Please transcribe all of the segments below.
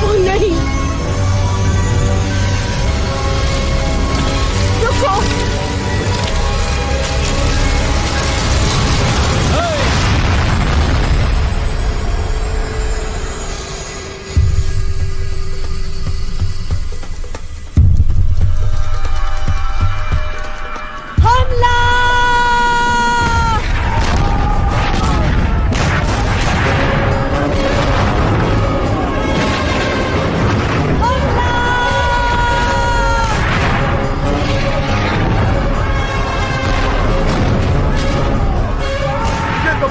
ओह नहीं, रुको।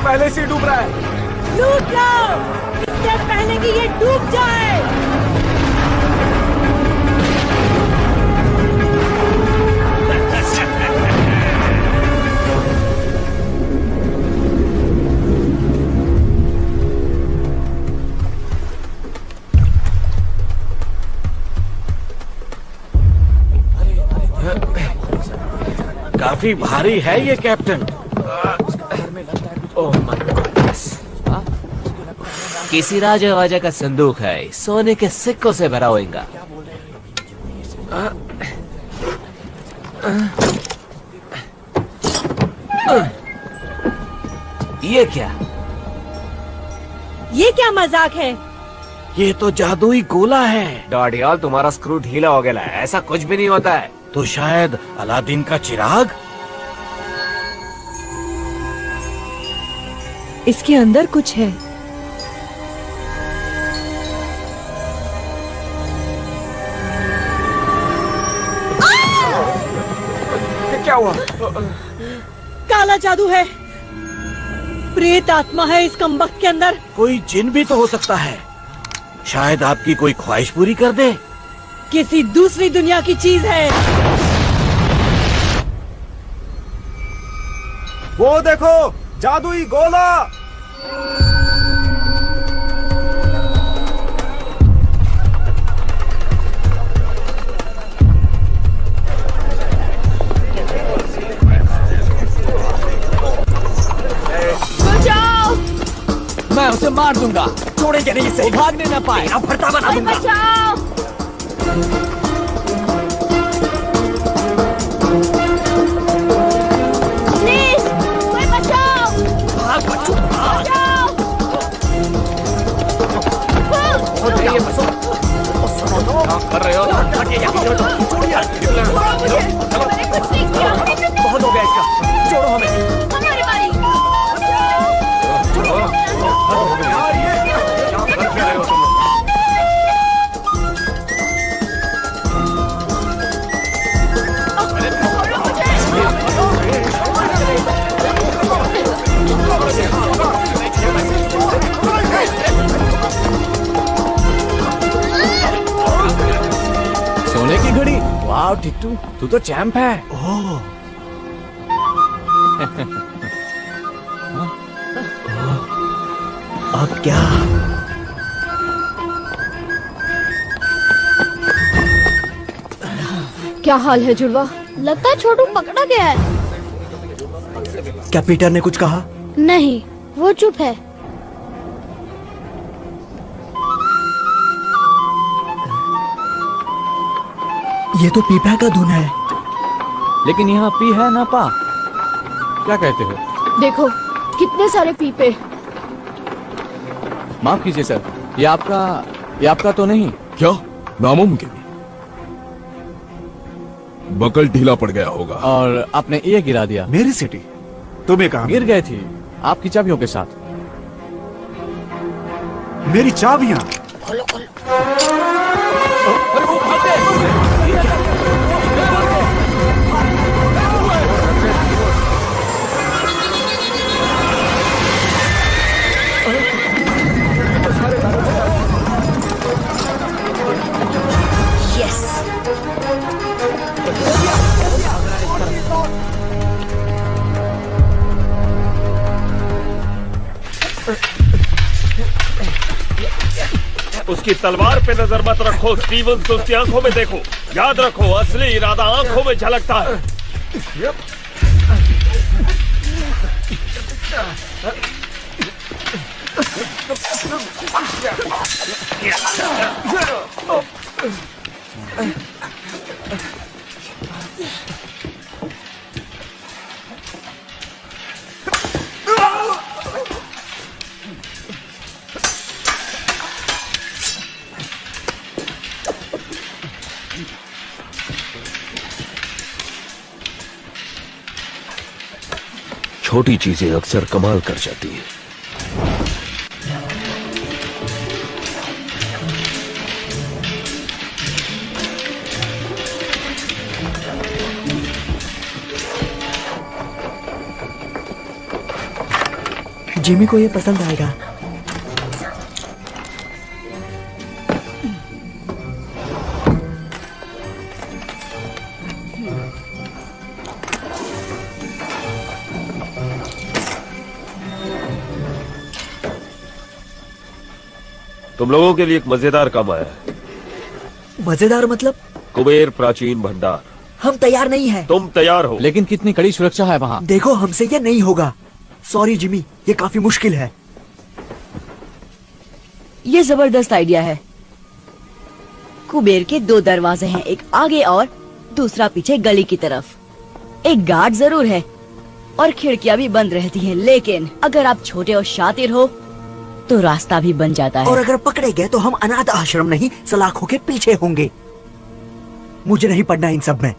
पहले से डूब रहा है। लूट लो इससे पहले कि ये डूब जाए। काफी भारी है ये कैप्टन। किसी राजा वाजा का संदूक है, सोने के सिक्कों से भरा होगा। ये क्या? ये क्या मजाक है? ये तो जादुई गोला है। डॉडियाल, तुम्हारा स्क्रू ढीला हो गया है। ऐसा कुछ भी नहीं होता है। तो शायद अलादीन का चिराग। इसके अंदर कुछ है। क्या हुआ? काला जादू है। प्रेत आत्मा है इस कमबख्त के अंदर। कोई जिन भी तो हो सकता है। शायद आपकी कोई ख्वाहिश पूरी कर दे। किसी दूसरी दुनिया की चीज है। वो देखो, जादुई गोला। बचाओ! मैं उसे मार दूंगा। छोड़ेंगे नहीं इसे। भागने न पाए। अब भरता बना दूंगा। बचाओ! प्लीज, कोई बचाओ! भाग बच्चों, भाग। ये बसो। कर रहे हो? मैंने कुछ नहीं किया। बहुत हो गया इसका। छोड़ो हमें। हमारी बारी। सोने की घड़ी। वाह टिट्टू, तू तो चैंप है। ओह। अब क्या? क्या हाल है जुड़वा? लगता है छोटू पकड़ा गया है। क्या पीटर ने कुछ कहा? नहीं, वो चुप है। ये तो पीपा का धुन है। लेकिन यहाँ पी है ना पा। क्या कहते हो? देखो कितने सारे पीपे। माफ कीजिए सर, ये आपका तो नहीं। क्या? नामुमकिन। बकल ढीला पड़ गया होगा। और आपने ये गिरा दिया। मेरी सिटी तुम्हें कहा? गिर गई थी आपकी चाबियों के साथ। मेरी चाबियां। उसकी तलवार पे नजर मत रखो स्टीवंस, उसकी आंखों में देखो। याद रखो, असली इरादा आंखों में झलकता है। छोटी चीजें अक्सर कमाल कर जाती हैं। जिमी को ये पसंद आएगा। तुम लोगों के लिए एक मजेदार काम आया है। मजेदार मतलब? कुबेर प्राचीन भंडार। हम तैयार नहीं हैं। तुम तैयार हो? लेकिन कितनी कड़ी सुरक्षा है वहाँ। देखो, हमसे ये नहीं होगा। सॉरी जिमी, ये काफी मुश्किल है। ये जबरदस्त आइडिया है। कुबेर के 2 दरवाजे हैं, एक आगे और दूसरा पीछे गली की तरफ। एक गार्ड जरूर है और खिड़कियां भी बंद रहती हैं, लेकिन अगर आप छोटे और शातिर हो तो रास्ता भी बन जाता है। और अगर पकड़े गए तो हम अनाथ आश्रम नहीं, सलाखों के पीछे होंगे। मुझे नहीं पढ़ना इन सब में।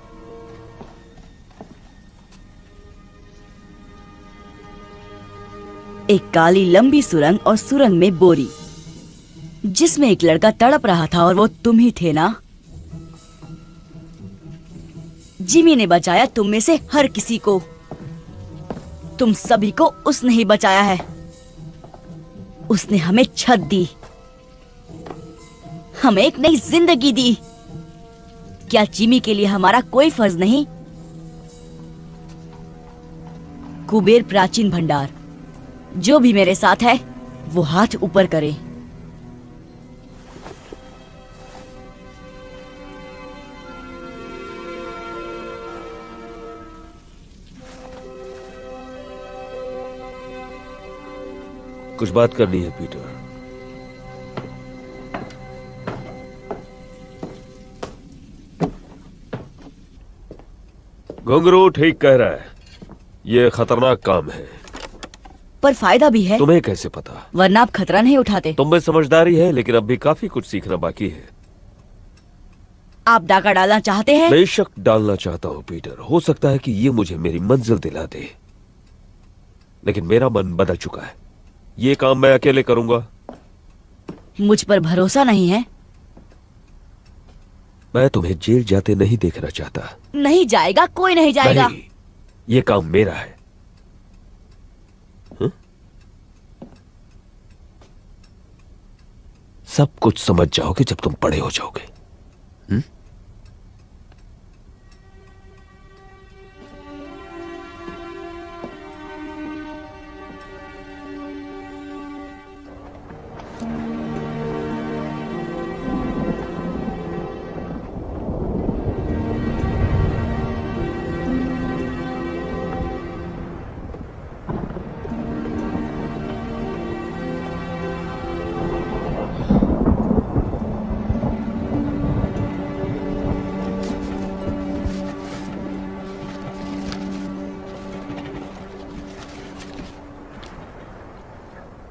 एक काली लंबी सुरंग और सुरंग में बोरी, जिसमें एक लड़का तड़प रहा था और वो तुम ही थे ना? जिमी ने बचाया तुम में से हर किसी को। तुम सभी को उसने ही बचाया है। उसने हमें छत दी, हमें एक नई जिंदगी दी। क्या जिमी के लिए हमारा कोई फर्ज नहीं? कुबेर प्राचीन भंडार, जो भी मेरे साथ है वो हाथ ऊपर करे। कुछ बात करनी है पीटर। घुंघरू ठीक कह रहा है, ये खतरनाक काम है। पर फायदा भी है। तुम्हें कैसे पता? वरना आप खतरा नहीं उठाते। तुम में समझदारी है, लेकिन अब भी काफी कुछ सीखना बाकी है। आप डाका डालना चाहते हैं? बेशक डालना चाहता हूं पीटर। हो सकता है कि ये मुझे मेरी मंजिल दिला दे, लेकिन मेरा मन बदल चुका है। ये काम मैं अकेले करूंगा। मुझ पर भरोसा नहीं है? मैं तुम्हें जेल जाते नहीं देखना चाहता। नहीं जाएगा, कोई नहीं जाएगा। नहीं, ये काम मेरा है। सब कुछ समझ जाओगे जब तुम बड़े हो जाओगे।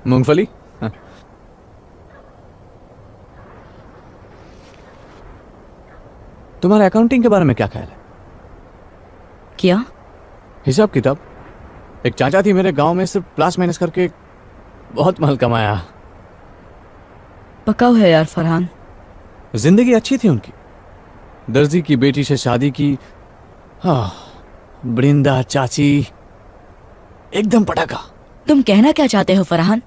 मूंगफली? हाँ। तुम्हारे अकाउंटिंग के बारे में क्या ख्याल है? क्या हिसाब किताब? एक चाचा थी मेरे गांव में, सिर्फ प्लस माइनस करके बहुत माल कमाया। पकाओ है यार फरहान। जिंदगी अच्छी थी उनकी। दर्जी की बेटी से शादी की। हाँ, बृंदा चाची, एकदम पटाखा। तुम कहना क्या चाहते हो फरहान?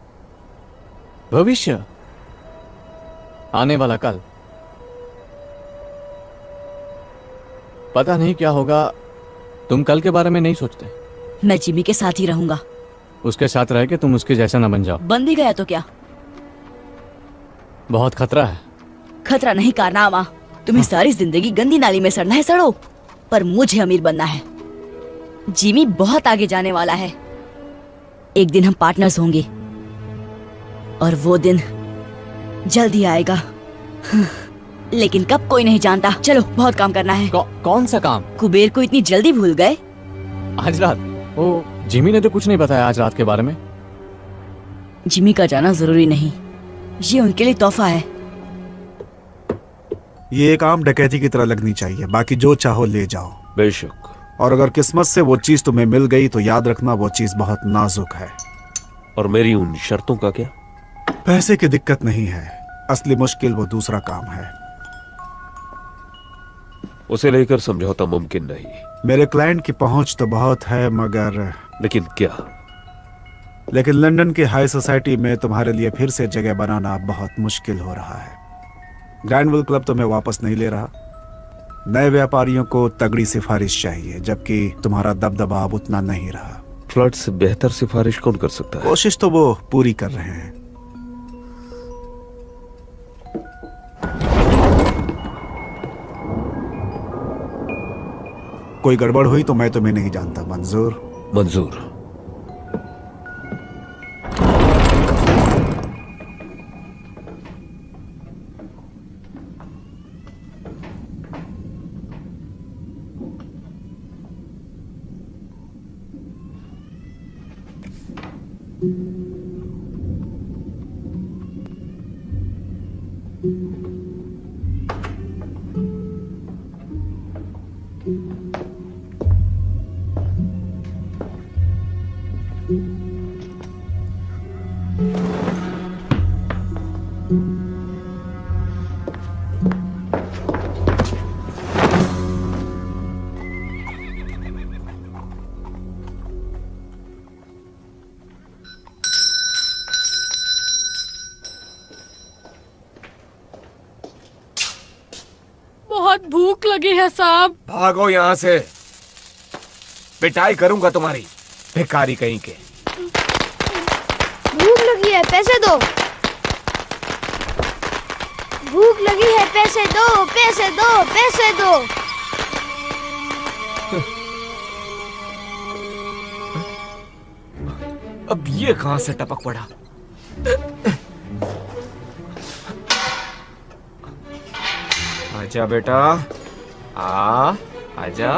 भविष्य, आने वाला कल। पता नहीं क्या होगा। तुम कल के बारे में नहीं सोचते? मैं जिमी के साथ ही रहूंगा। उसके साथ रह के तुम उसके जैसा ना बन जाओ। बन भी गया तो क्या? बहुत खतरा है। खतरा नहीं कारनामा। तुम्हें सारी जिंदगी गंदी नाली में सड़ना है, सड़ो, पर मुझे अमीर बनना है। जिमी बहुत आगे जाने वाला है। एक दिन हम पार्टनर्स होंगे और वो दिन जल्दी आएगा। लेकिन कब कोई नहीं जानता। चलो, बहुत काम करना है। कौन सा काम? कुबेर को इतनी जल्दी भूल गए? आज रात? ओ, जिमी ने तो कुछ नहीं बताया आज रात के बारे में। जिमी का जाना जरूरी नहीं, ये उनके लिए तोहफा है। ये काम डकैती की तरह लगनी चाहिए। बाकी जो चाहो ले जाओ। बेशक, और अगर किस्मत से वो चीज तुम्हें मिल गई तो याद रखना वो चीज बहुत नाजुक है। और मेरी उन शर्तों का क्या? पैसे की दिक्कत नहीं है, असली मुश्किल वो दूसरा काम है। उसे लेकर समझौता मुमकिन नहीं। मेरे क्लाइंट की पहुंच तो बहुत है मगर लेकिन क्या? लेकिन लंदन की हाई सोसाइटी में तुम्हारे लिए फिर से जगह बनाना बहुत मुश्किल हो रहा है। ग्रैंडविल क्लब तुम्हें वापस नहीं ले रहा। नए व्यापारियों को तगड़ी सिफारिश चाहिए, जबकि तुम्हारा दबदबा अब उतना नहीं रहा। फ्लड से बेहतर सिफारिश कौन कर सकता है? कोशिश तो वो पूरी कर रहे हैं। कोई गड़बड़ हुई तो मैं तुम्हें नहीं जानता। मंजूर? मंजूर। बहुत भूख लगी है साहब। भागो यहाँ से, पिटाई करूंगा तुम्हारी, भिखारी कहीं के। भूख लगी है, पैसे दो। भूख लगी है, पैसे दो, पैसे दो, पैसे दो। अब ये कहां से टपक पड़ा? आजा बेटा, आजा,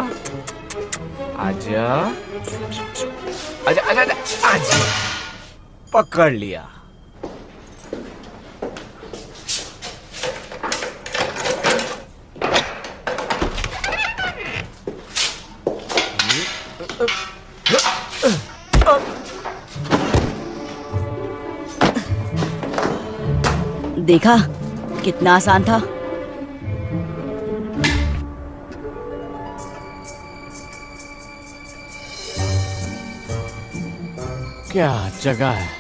आजा, आजा, आजा, आजा, पकड़ लिया। देखा कितना आसान था। क्या जगह है।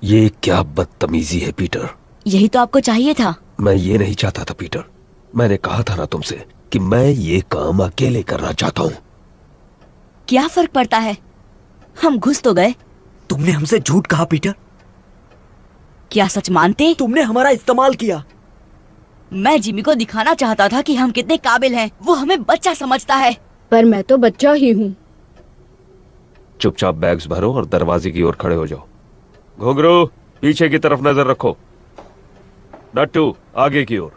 ये क्या बदतमीजी है पीटर। यही तो आपको चाहिए था। मैं ये नहीं चाहता था पीटर। मैंने कहा था ना तुमसे कि मैं ये काम अकेले करना चाहता हूँ। क्या फर्क पड़ता है, हम घुस तो गए। तुमने हमसे झूठ कहा पीटर। क्या सच मानते? तुमने हमारा इस्तेमाल किया। मैं जिमी को दिखाना चाहता था कि हम कितने काबिल हैं। वो हमें बच्चा समझता है। पर मैं तो बच्चा ही हूँ। चुपचाप बैग्स भरो और दरवाजे की ओर खड़े हो जाओ। घुंघरू, पीछे की तरफ नजर रखो। नट्टू, आगे की ओर।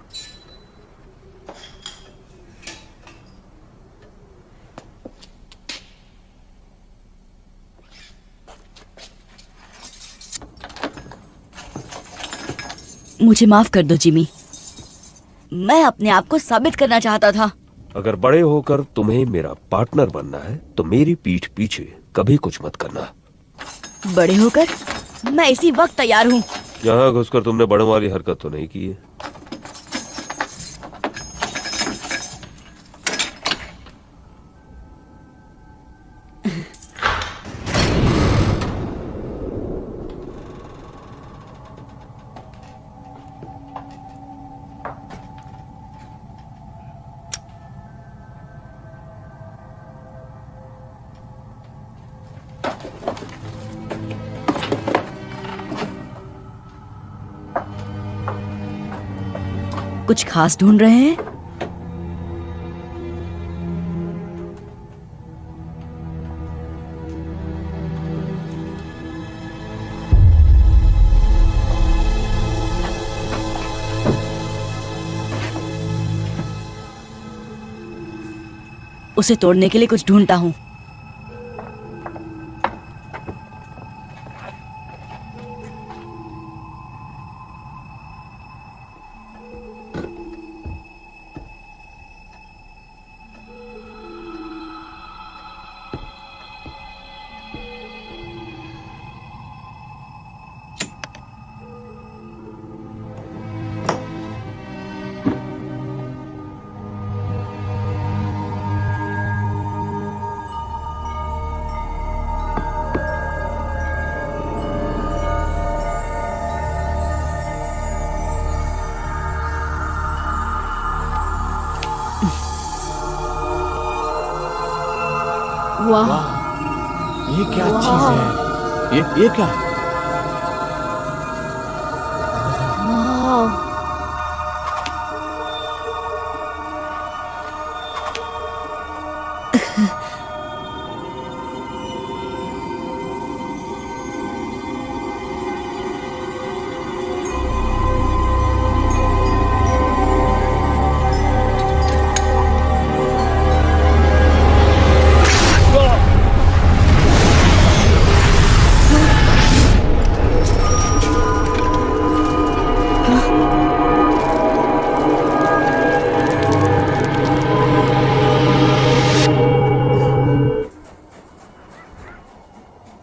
मुझे माफ कर दो जिमी, मैं अपने आप को साबित करना चाहता था। अगर बड़े होकर तुम्हें मेरा पार्टनर बनना है तो मेरी पीठ पीछे कभी कुछ मत करना। बड़े होकर मैं इसी वक्त तैयार हूँ। यहाँ घुसकर तुमने बड़ों वाली हरकत तो नहीं की है? कुछ खास ढूंढ रहे हैं? उसे तोड़ने के लिए कुछ ढूंढता हूं। वाह, ये क्या चीज है? ये क्या?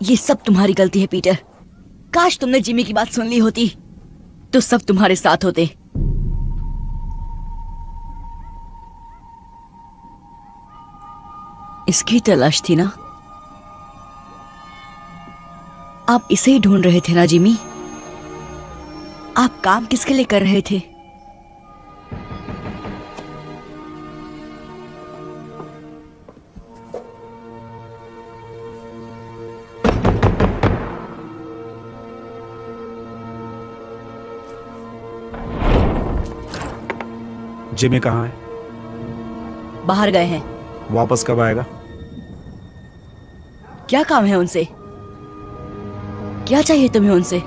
ये सब तुम्हारी गलती है पीटर। काश तुमने जिमी की बात सुन ली होती तो सब तुम्हारे साथ होते। इसकी तलाश थी ना? आप इसे ही ढूंढ रहे थे ना जिमी? आप काम किसके लिए कर रहे थे? जिमी कहाँ है? बाहर गए हैं। वापस कब आएगा? क्या काम है उनसे? क्या चाहिए तुम्हें उनसे?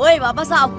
ओए वापस आओ।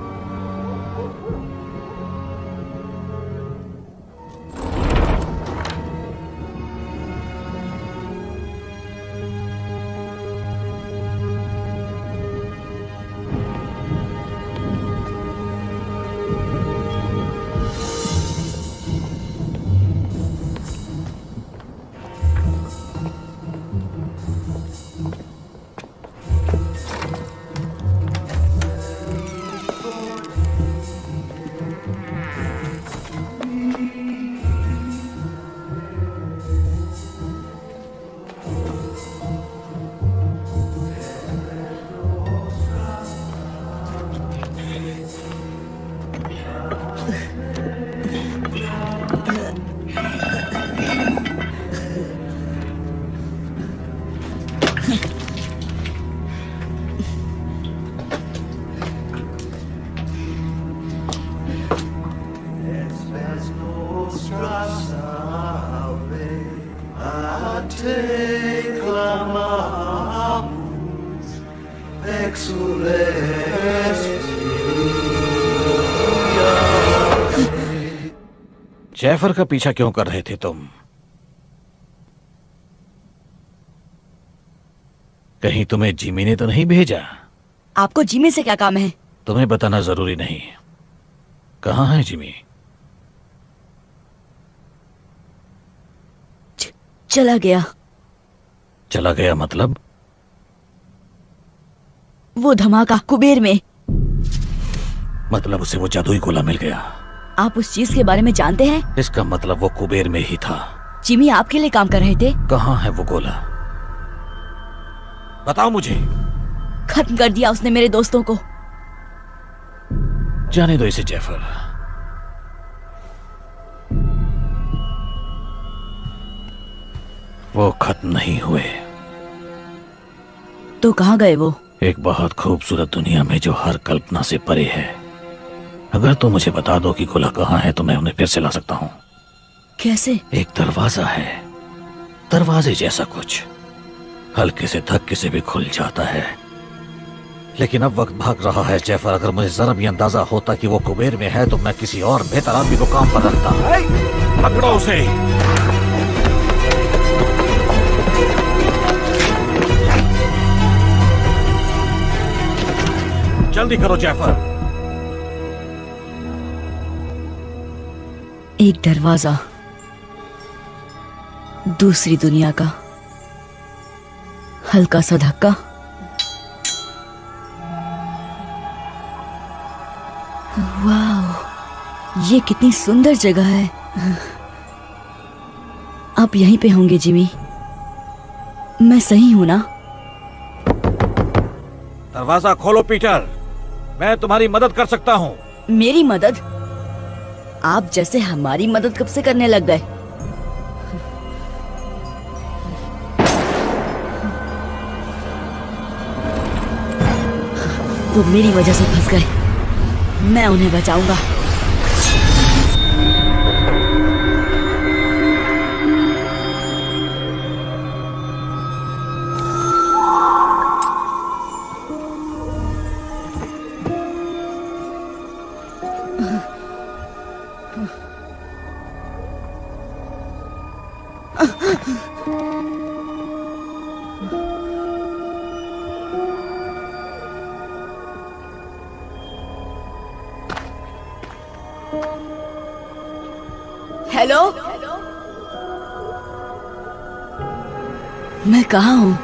जैफर का पीछा क्यों कर रहे थे तुम? कहीं तुम्हें जिमी ने तो नहीं भेजा? आपको जिमी से क्या काम है? तुम्हें बताना जरूरी नहीं। कहाँ है जिमी? चला गया। चला गया मतलब? वो धमाका कुबेर में। मतलब उसे वो जादुई गोला मिल गया। आप उस चीज के बारे में जानते हैं? इसका मतलब वो कुबेर में ही था। जिमी आपके लिए काम कर रहे थे। कहाँ है वो गोला? बताओ मुझे। खत्म कर दिया उसने मेरे दोस्तों को। जाने दो इसे जैफर। वो खत्म नहीं हुए। तो कहाँ गए वो? एक बहुत खूबसूरत दुनिया में जो हर कल्पना से परे है। अगर तुम मुझे बता दो कि खुला कहाँ है तो मैं उन्हें फिर से ला सकता हूँ। कैसे? एक दरवाजा है, दरवाजे जैसा कुछ, हल्के से धक्के से भी खुल जाता है। लेकिन अब वक्त भाग रहा है जैफर। अगर मुझे जरा भी अंदाजा होता कि वो कुबेर में है तो मैं किसी और बेहतर आदमी को काम पर रखता। पकड़ो उसे। जल्दी करो जैफर। एक दरवाजा, दूसरी दुनिया का, हल्का सा धक्का, वाह, ये कितनी सुंदर जगह है। आप यहीं पे होंगे जिमी? मैं सही हूं ना? दरवाजा खोलो पीटर, मैं तुम्हारी मदद कर सकता हूँ। मेरी मदद? आप जैसे हमारी मदद कब से करने लग गए? वो मेरी वजह से फंस गए, मैं उन्हें बचाऊंगा। हेलो, मैं कहाँ हूँ?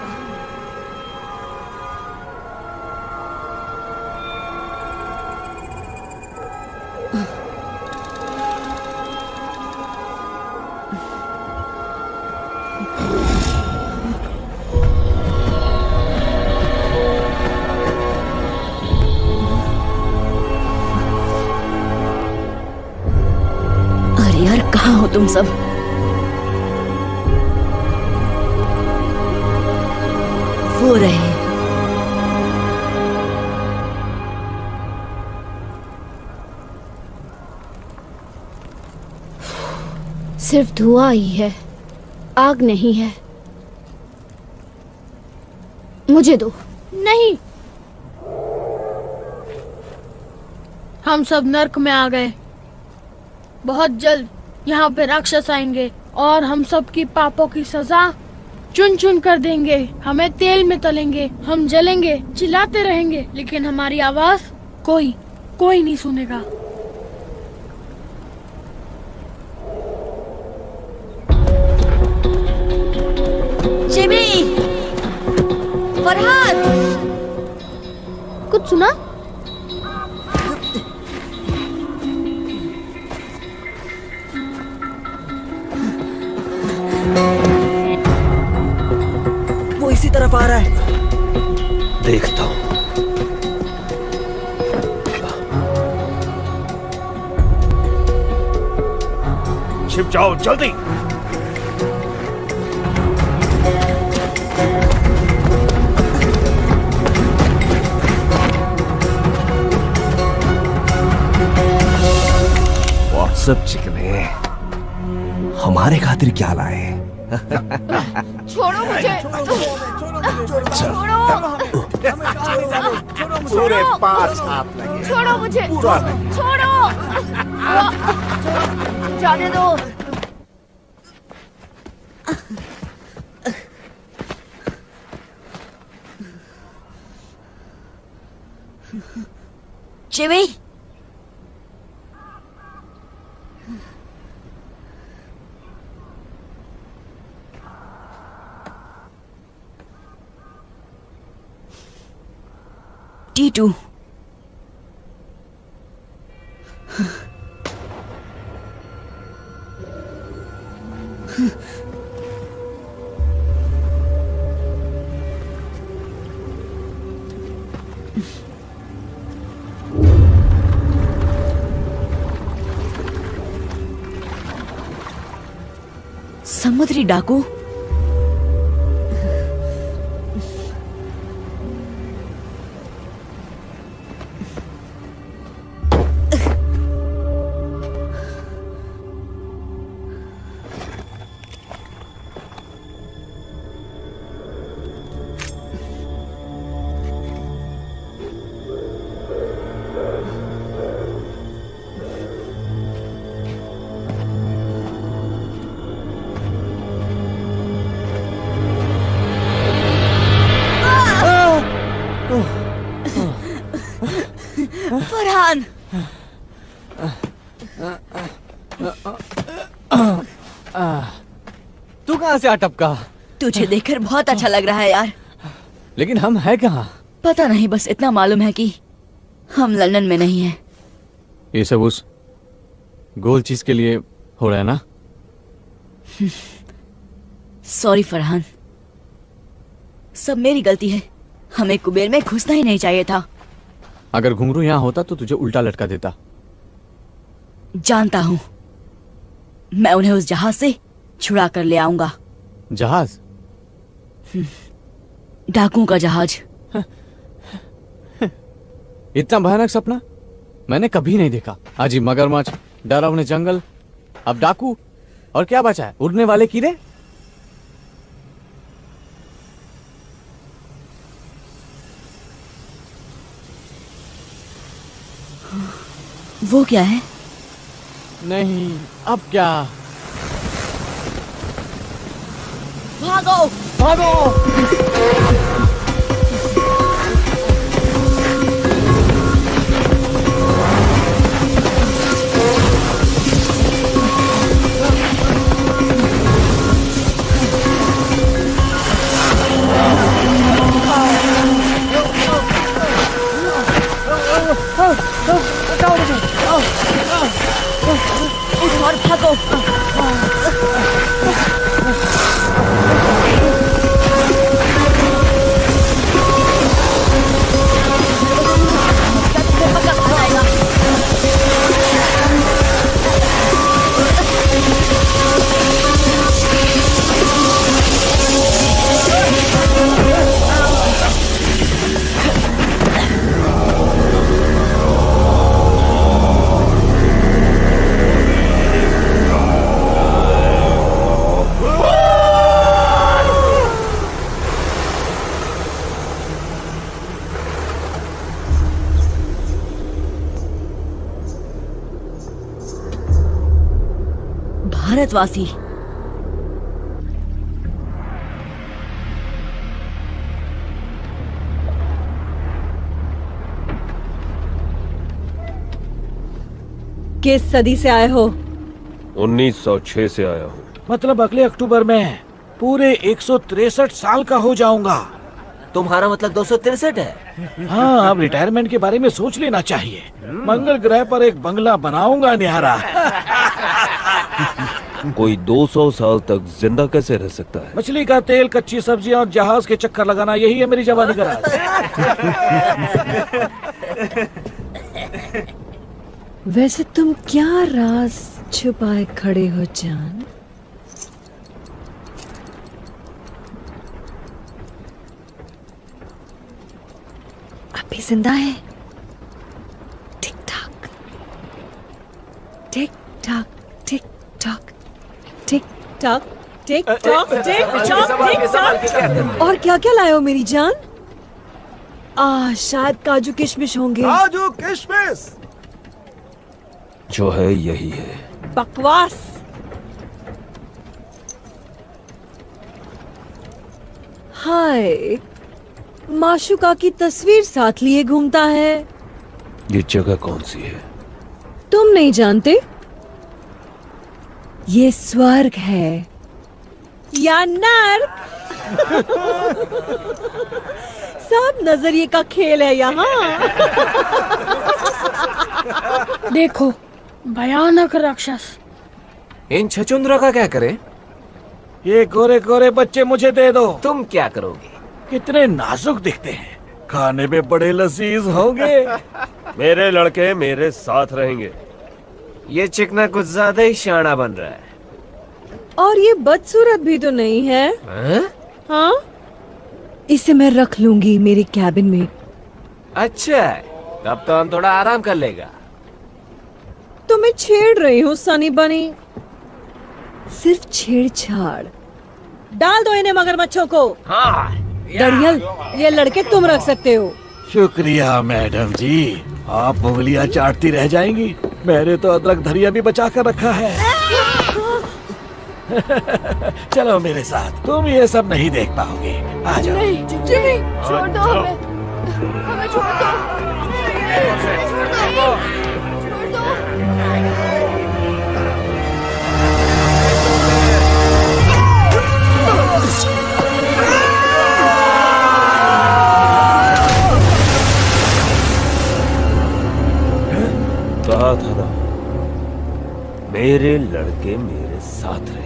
अरे यार, कहाँ हो तुम सब? वो रहे। सिर्फ धुआं ही है, आग नहीं है। मुझे दो। नहीं, हम सब नर्क में आ गए। बहुत जल्द यहाँ पे राक्षस आएंगे और हम सब की पापों की सजा चुन चुन कर देंगे। हमें तेल में तलेंगे, हम जलेंगे, चिल्लाते रहेंगे, लेकिन हमारी आवाज कोई नहीं सुनेगा। जिमी, फरहाद, कुछ सुना? वो इसी तरफ आ रहा है। देखता हूँ। छिप जाओ जल्दी। सब चिकने हमारे खातिर क्या लाए? छोड़ो मुझे। छोड़ो। पूरे 5 हाथ लगे। छोड़ो मुझे। छोड़ो। जाने दो। Jimmy, T2। समुद्री डाकू। फरहान, तू कहाँ से आ टपका? तुझे देखकर बहुत अच्छा लग रहा है यार। लेकिन हम है कहाँ? पता नहीं, बस इतना मालूम है कि हम लंदन में नहीं हैं। ये सब उस गोल चीज के लिए हो रहा है ना? सॉरी फरहान, सब मेरी गलती है। हमें कुबेर में घुसना ही नहीं चाहिए था। अगर घुंघरू यहाँ होता तो तुझे उल्टा लटका देता। जानता हूँ, मैं उन्हें उस जहाज से छुड़ा कर ले आऊंगा। जहाज? डाकुओं का जहाज। इतना भयानक सपना मैंने कभी नहीं देखा। अजीब मगरमच्छ, डरावने जंगल, अब डाकू, और क्या बचा है? उड़ने वाले कीड़े। वो क्या है? नहीं, अब क्या? भागो भागो! उठ और भागो। भारतवासी, किस सदी से आए हो? 1906 से आया हूँ। मतलब अगले अक्टूबर में पूरे 163 साल का हो जाऊंगा। तुम्हारा मतलब 263 है? हाँ, अब रिटायरमेंट के बारे में सोच लेना चाहिए। मंगल ग्रह पर एक बंगला बनाऊंगा न्यारा। कोई 200 साल तक जिंदा कैसे रह सकता है? मछली का तेल, कच्ची सब्जियां और जहाज के चक्कर लगाना, यही है मेरी जवानी का राज। वैसे तुम क्या राज छुपाए खड़े हो जान? अभी जिंदा है? टिक टाक टिक टाक टिक टाक टिक टाक टिक टाक टिक टाक टिक टाक। और क्या क्या लाए हो मेरी जान? शायद काजू किशमिश होंगे। काजू किशमिश जो है यही है। बकवास। हाय, माशुका की तस्वीर साथ लिए घूमता है। ये जगह कौन सी है? तुम नहीं जानते? ये स्वर्ग है या नर्क। सब नजरिए का खेल है यहाँ। देखो, भयानक राक्षस। इन छचुंद्रों का क्या करें? ये गोरे गोरे बच्चे मुझे दे दो। तुम क्या करोगे? कितने नाजुक दिखते हैं, खाने में बड़े लजीज होंगे। मेरे लड़के मेरे साथ रहेंगे। ये चिकना कुछ ज्यादा ही शाना बन रहा है। और ये बदसूरत भी तो नहीं है। हाँ, इसे मैं रख लूंगी मेरे कैबिन में। अच्छा, तब तो हम थोड़ा आराम कर लेगा। तो मैं छेड़ रही हूँ सनी बनी। सिर्फ छेड़छाड़। डाल दो इन्हें मगरमच्छों को। हाँ, दरियल, ये लड़के तुम रख सकते हो। शुक्रिया मैडम जी, आप उंगलियां चाटती रह जाएंगी। मैंने तो अदरक धनिया भी बचा कर रखा है। चलो मेरे साथ, तुम ये सब नहीं देख पाओगे। आ जाओ। नहीं जिमी, छोड़ दो हमें। हमें छोड़ दो। छोड़ दो। कहा था ना, मेरे लड़के मेरे साथ रहेंगे।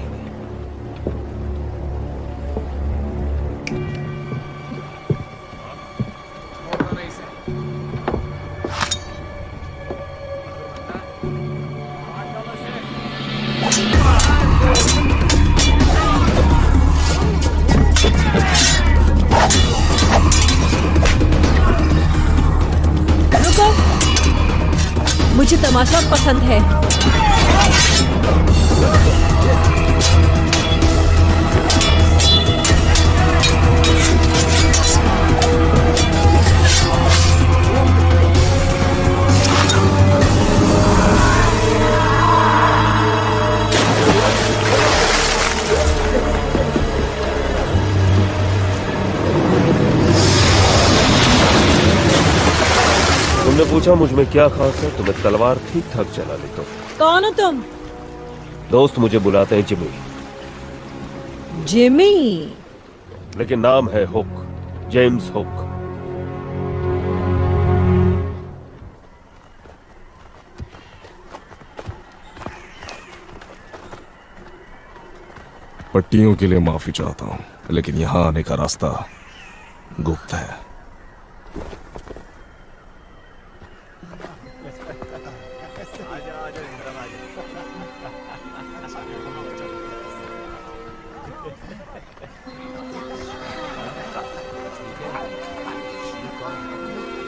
रुको, मुझे तमाशा पसंद है। तुमने पूछा मुझ में क्या खास है, तो मैं तलवार ठीक ठाक चला लेता हूँ। कौन हो तुम? दोस्त मुझे बुलाते हैं जिमी, जिमी? लेकिन नाम है हुक, जेम्स हुक। पट्टियों के लिए माफी चाहता हूँ, लेकिन यहाँ आने का रास्ता गुप्त है।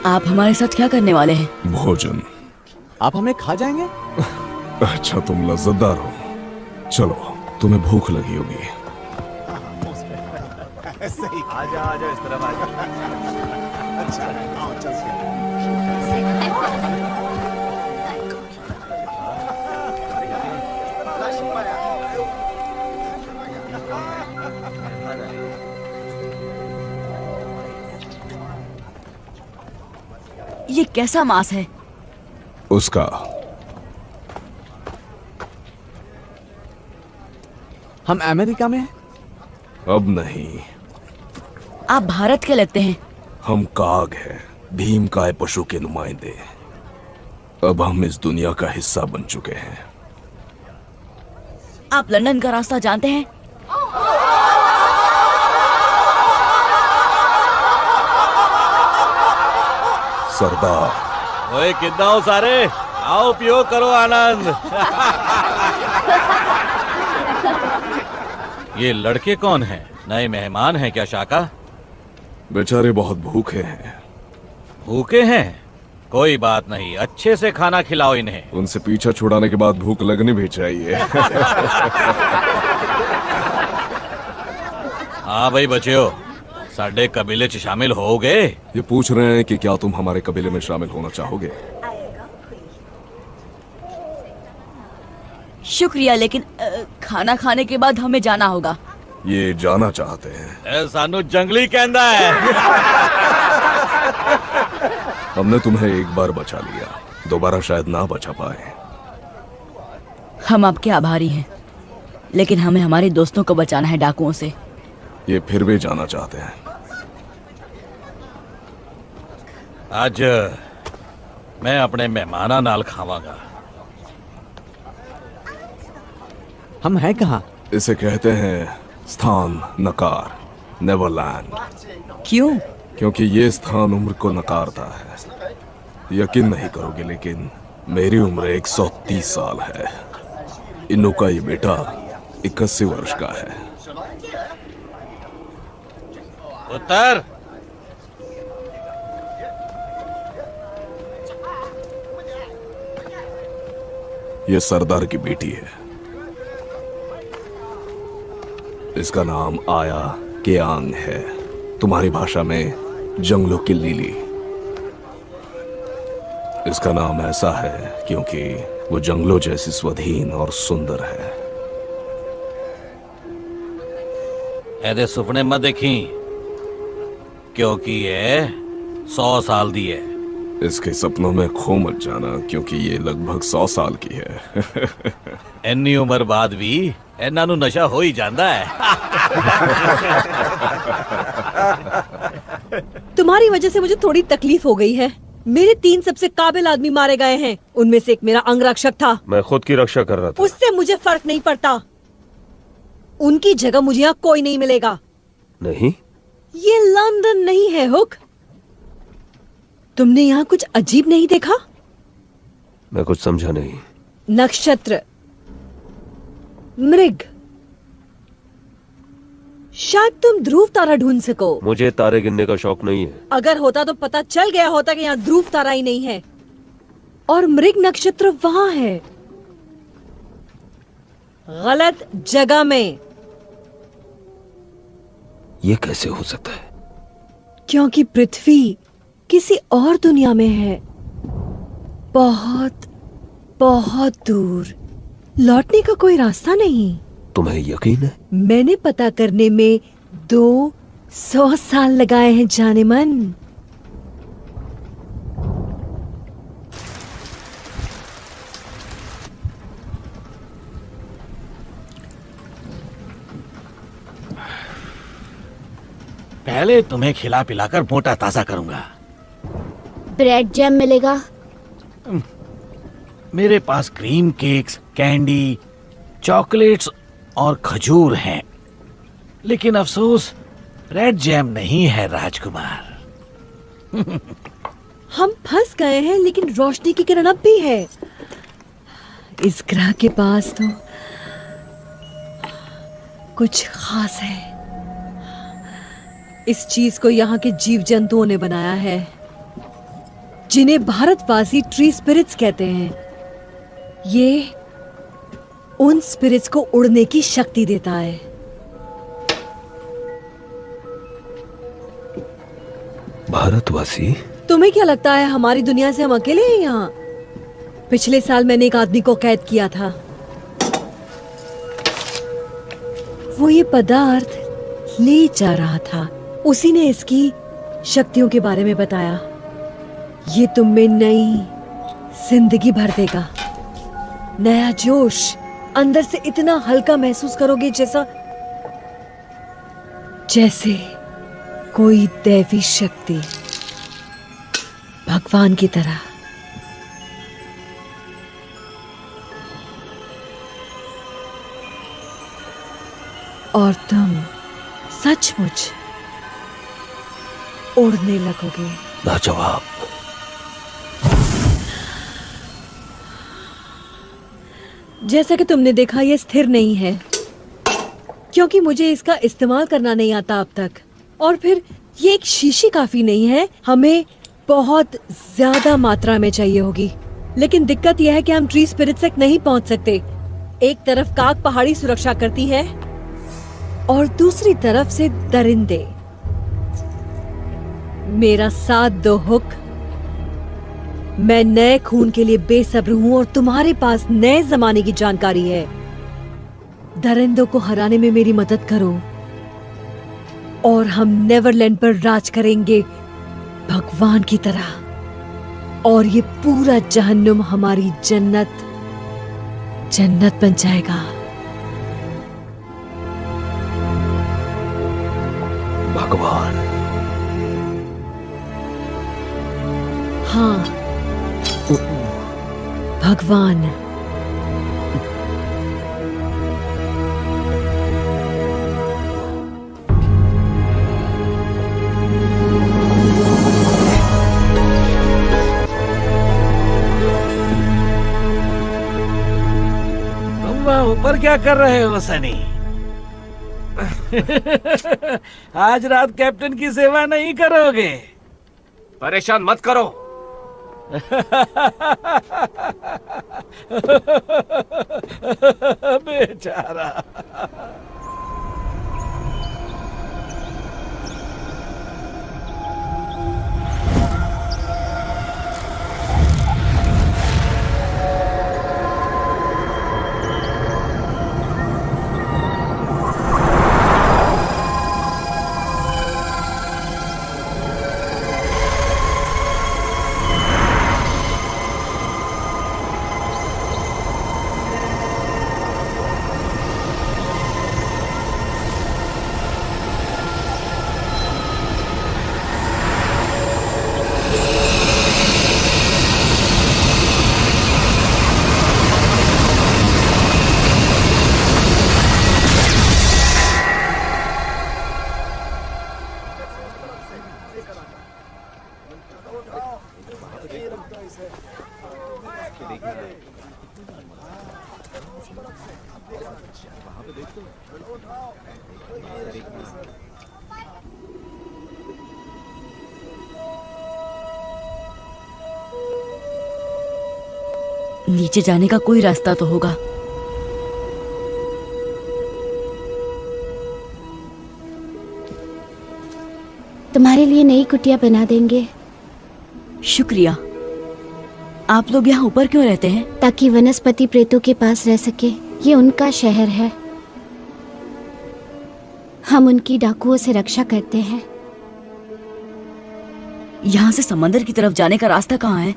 आप हमारे साथ क्या करने वाले हैं? भोजन। आप हमें खा जाएंगे? अच्छा, तुम लज्जतदार हो। चलो, तुम्हें भूख लगी होगी। आजा आजा, इस तरफ आजा। अच्छा, आओ चलते हैं। ये कैसा मांस है? उसका। हम अमेरिका में हैं? अब नहीं। आप भारत के लगते हैं। हम काग हैं, भीम काय पशु के नुमाइंदे। अब हम इस दुनिया का हिस्सा बन चुके हैं। आप लंदन का रास्ता जानते हैं? सरदार। ओए, कितना हो सारे? आओ पियो, करो आनंद। ये लड़के कौन हैं? नए मेहमान हैं क्या शाका? बेचारे बहुत भूखे हैं। भूखे हैं? कोई बात नहीं, अच्छे से खाना खिलाओ इन्हें। उनसे पीछा छुड़ाने के बाद भूख लगनी भी चाहिए। हाँ भाई बच्चों, साडे कबीले च शामिल होगे? ये पूछ रहे हैं कि क्या तुम हमारे कबीले में शामिल होना चाहोगे? शुक्रिया, लेकिन खाना खाने के बाद हमें जाना होगा। ये जाना चाहते हैं। सानू जंगली कहंदा है। हमने तुम्हें एक बार बचा लिया, दोबारा शायद ना बचा पाए। हम आपके आभारी हैं, लेकिन हमें हमारे दोस्तों को बचाना है डाकुओं से। ये फिर भी जाना चाहते हैं। आज मैं अपने मेहमाना नाल खावांगा। हम हैं कहाँ? इसे कहते हैं स्थान नकार, नेवरलैंड। क्यों? क्योंकि ये स्थान उम्र को नकारता है। यकीन नहीं करोगे, लेकिन मेरी उम्र 130 साल है। इन्नू का ये बेटा 81 वर्ष का है। उत्तर। ये सरदार की बेटी है। इसका नाम आया केआंग है, तुम्हारी भाषा में जंगलों की लिली। इसका नाम ऐसा है क्योंकि वो जंगलों जैसी स्वाधीन और सुंदर है। ऐदे सुपने मत देखी, क्योंकि ये 100 साल दी है। इसके सपनों में खो मत जाना, क्योंकि ये लगभग 100 साल की है। इन्नी उम्र बाद भी इन्हां नू नशा हो ही जाता है। तुम्हारी वजह से मुझे थोड़ी तकलीफ हो गई है। मेरे 3 सबसे काबिल आदमी मारे गए हैं, उनमें से एक मेरा अंगरक्षक था। मैं खुद की रक्षा कर रहा था। उससे मुझे फर्क नहीं पड़ता। उनकी जगह मुझे यहाँ कोई नहीं मिलेगा। नहीं, ये लंदन नहीं है हुक। तुमने यहाँ कुछ अजीब नहीं देखा? मैं कुछ समझा नहीं। नक्षत्र, मृग, शायद तुम ध्रुव तारा ढूंढ सको। मुझे तारे गिनने का शौक नहीं है। अगर होता तो पता चल गया होता कि यहाँ ध्रुव तारा ही नहीं है और मृग नक्षत्र वहां है, गलत जगह में। ये कैसे हो सकता है? क्योंकि पृथ्वी किसी और दुनिया में है, बहुत बहुत दूर। लौटने का कोई रास्ता नहीं। तुम्हें यकीन है? मैंने पता करने में 200 साल लगाए हैं जाने मन। पहले तुम्हें खिला पिलाकर मोटा ताजा करूंगा। ब्रेड जैम मिलेगा? मेरे पास क्रीम केक्स, कैंडी, चॉकलेट्स और खजूर हैं, लेकिन अफसोस रेड जैम नहीं है राजकुमार। हम फंस गए हैं, लेकिन रोशनी की किरण अब भी है। इस ग्रह के पास तो कुछ खास है। इस चीज को यहाँ के जीव जंतुओं ने बनाया है, जिन्हें भारतवासी ट्री स्पिरिट्स कहते हैं। ये उन स्पिरिट्स को उड़ने की शक्ति देता है। भारतवासी? तुम्हें क्या लगता है हमारी दुनिया से हम अकेले हैं यहाँ? पिछले साल मैंने एक आदमी को कैद किया था। वो ये पदार्थ ले जा रहा था। उसी ने इसकी शक्तियों के बारे में बताया। ये तुम में नई जिंदगी भर देगा, नया जोश। अंदर से इतना हल्का महसूस करोगे जैसे कोई दैवी शक्ति, भगवान की तरह। और तुम सचमुच उड़ने लगोगे। लाजवाब। जैसा कि तुमने देखा, ये स्थिर नहीं है, क्योंकि मुझे इसका इस्तेमाल करना नहीं आता अब तक। और फिर ये एक शीशी काफी नहीं है, हमें बहुत ज्यादा मात्रा में चाहिए होगी। लेकिन दिक्कत यह है कि हम ट्री स्पिरिट तक नहीं पहुंच सकते। एक तरफ काक पहाड़ी सुरक्षा करती है और दूसरी तरफ से दरिंदे। मेरा साथ दो हुक। मैं नए खून के लिए बेसब्र हूं और तुम्हारे पास नए जमाने की जानकारी है। दरिंदों को हराने में मेरी मदद करो और हम नेवरलैंड पर राज करेंगे भगवान की तरह। और ये पूरा जहन्नुम हमारी जन्नत बन जाएगा। भगवान? हाँ, भगवान। तुम वहां ऊपर क्या कर रहे हो सनी? आज रात कैप्टन की सेवा नहीं करोगे? परेशान मत करो। बेचारा। नीचे जाने का कोई रास्ता तो होगा। तुम्हारे लिए नई कुटिया बना देंगे। शुक्रिया। आप लोग यहाँ ऊपर क्यों रहते हैं? ताकि वनस्पति प्रेतों के पास रह सके। ये उनका शहर है। हम उनकी डाकुओं से रक्षा करते हैं। यहाँ से समंदर की तरफ जाने का रास्ता कहाँ है?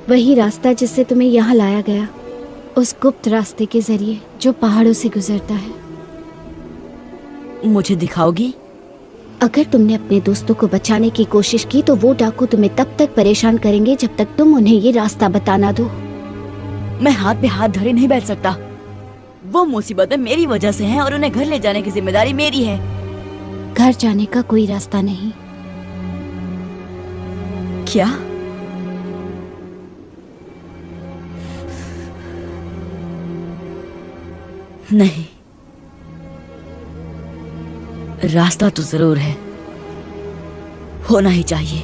वही रास्ता जिससे तुम्हें यहाँ लाया गया, उस गुप्त रास्ते के जरिए जो पहाड़ों से गुजरता है। मुझे दिखाओगी? अगर तुमने अपने दोस्तों को बचाने की कोशिश की तो वो डाकू तुम्हें तब तक परेशान करेंगे जब तक तुम उन्हें ये रास्ता बताना दो। मैं हाथ पे हाथ धरे नहीं बैठ सकता। वो मुसीबतें मेरी वजह से हैं और उन्हें घर ले जाने की जिम्मेदारी मेरी है। घर जाने का कोई रास्ता नहीं। क्या? नहीं, रास्ता तो जरूर है, होना ही चाहिए।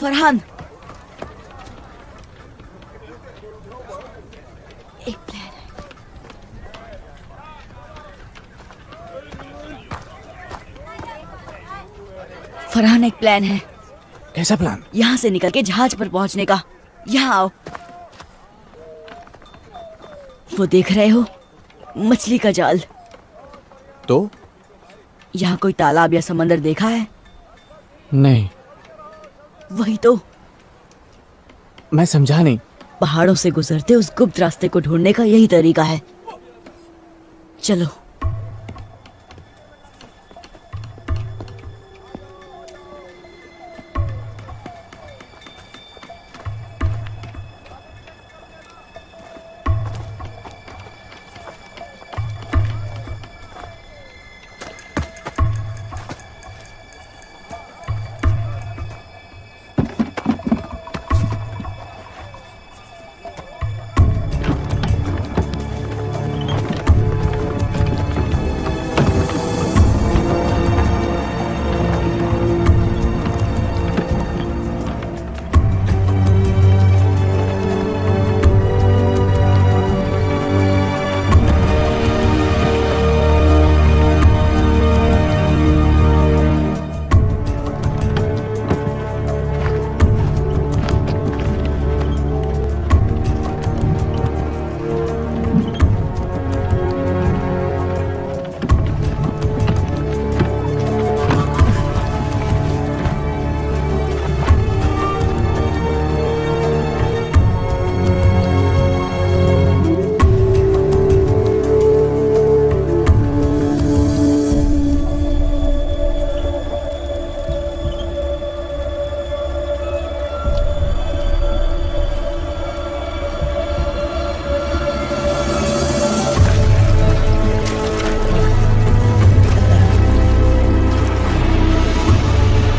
फरहान, एक प्लान है। फरहान, एक प्लान है। कैसा प्लान? यहाँ से निकल के जहाज पर पहुंचने का। यहाँ आओ। वो देख रहे हो, मछली का जाल। तो यहाँ कोई तालाब या समंदर देखा है? नहीं। वही तो। मैं समझा नहीं। पहाड़ों से गुजरते उस गुप्त रास्ते को ढूंढने का यही तरीका है। चलो।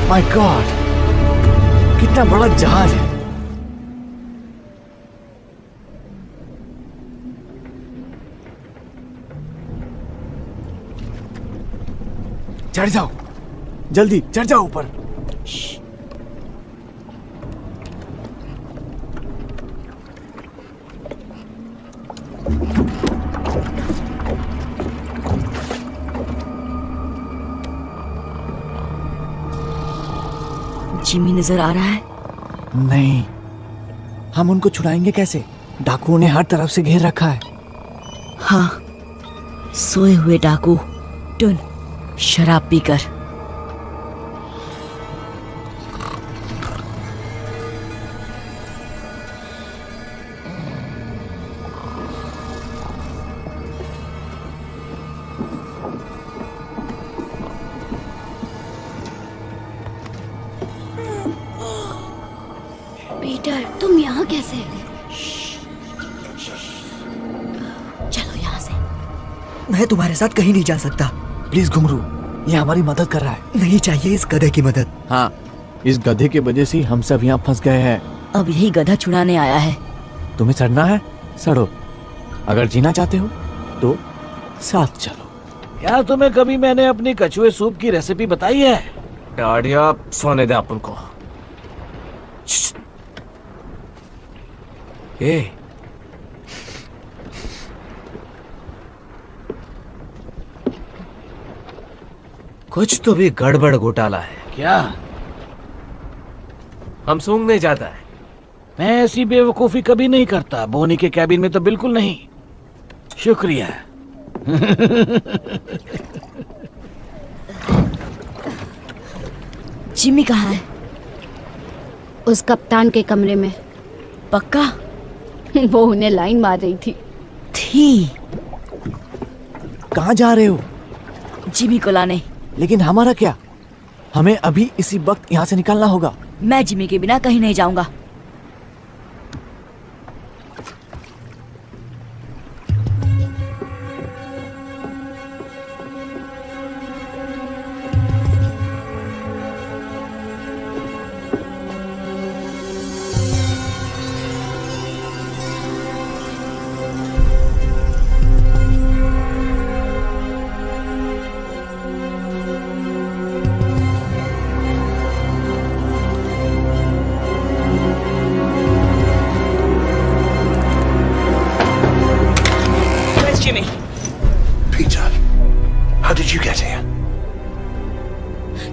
माय गॉड, कितना बड़ा जहाज है। चढ़ जाओ, जल्दी चढ़ जाओ ऊपर। जिमी नजर आ रहा है? नहीं, हम उनको छुड़ाएंगे कैसे? डाकुओं ने हर तरफ से घेर रखा है। हाँ, सोए हुए डाकू। टुन, शराब पीकर। पीटर, तुम यहाँ कैसे? चलो यहाँ से। मैं तुम्हारे साथ कहीं नहीं जा सकता। प्लीज घुंगरू, ये हमारी मदद कर रहा है। नहीं चाहिए इस गधे की मदद। हाँ, इस गधे की वजह से हम सब यहाँ फंस गए हैं। अब यही गधा छुड़ाने आया है। तुम्हें सड़ना है, सड़ो। अगर जीना चाहते हो तो साथ चलो। क्या तुम्हें कभी मैंने अपनी कछुए सूप की रेसिपी बताई है? डाडिया सोने दे अपन को। ए कुछ तो भी गड़बड़ घोटाला है। क्या? हम सूंघने जाता है। मैं ऐसी बेवकूफी कभी नहीं करता। बोनी के कैबिन में तो बिल्कुल नहीं। शुक्रिया। जिमी कहाँ है? उस कप्तान के कमरे में। पक्का? वो उन्हें लाइन मार रही थी। कहाँ जा रहे हो? जिमी को लाने। लेकिन हमारा क्या? हमें अभी इसी वक्त यहाँ से निकलना होगा। मैं जिमी के बिना कहीं नहीं जाऊंगा।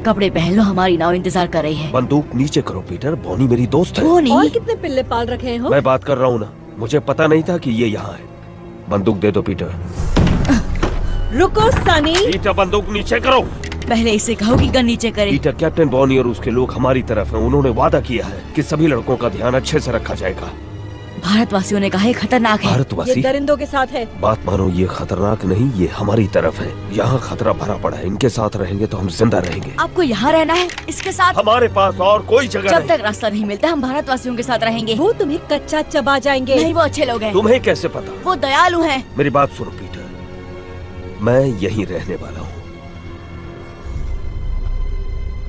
कपड़े पहन लो, हमारी नाव इंतजार कर रही है। बंदूक नीचे करो पीटर, बॉनी मेरी दोस्त है। बोनी? और कितने पिल्ले पाल रखे हो? मैं बात कर रहा हूँ ना, मुझे पता नहीं था कि ये यहाँ है। बंदूक दे दो पीटर। रुको सनी। पीटर बंदूक नीचे करो। पहले इसे कहो कि गन नीचे करे। पीटर, कैप्टन बॉनी और उसके लोग हमारी तरफ हैं। उन्होंने वादा किया है कि सभी लड़कों का ध्यान अच्छे से रखा जाएगा। भारतवासियों ने कहा है खतरनाक है। भारतवासी? ये दरिंदों के साथ है। बात मानो, ये खतरनाक नहीं, ये हमारी तरफ है। यहाँ खतरा भरा पड़ा है। इनके साथ रहेंगे तो हम जिंदा रहेंगे। आपको यहाँ रहना है इसके साथ? हमारे पास और कोई जगह जब तक रास्ता नहीं मिलता हम भारतवासियों के साथ रहेंगे। वो तुम्हें कच्चा चबा जाएंगे। नहीं, वो अच्छे लोग हैं। तुम्हें कैसे पता? वो दयालु हैं। मेरी बात सुनो पीटर, मैं यहीं रहने वाला हूँ।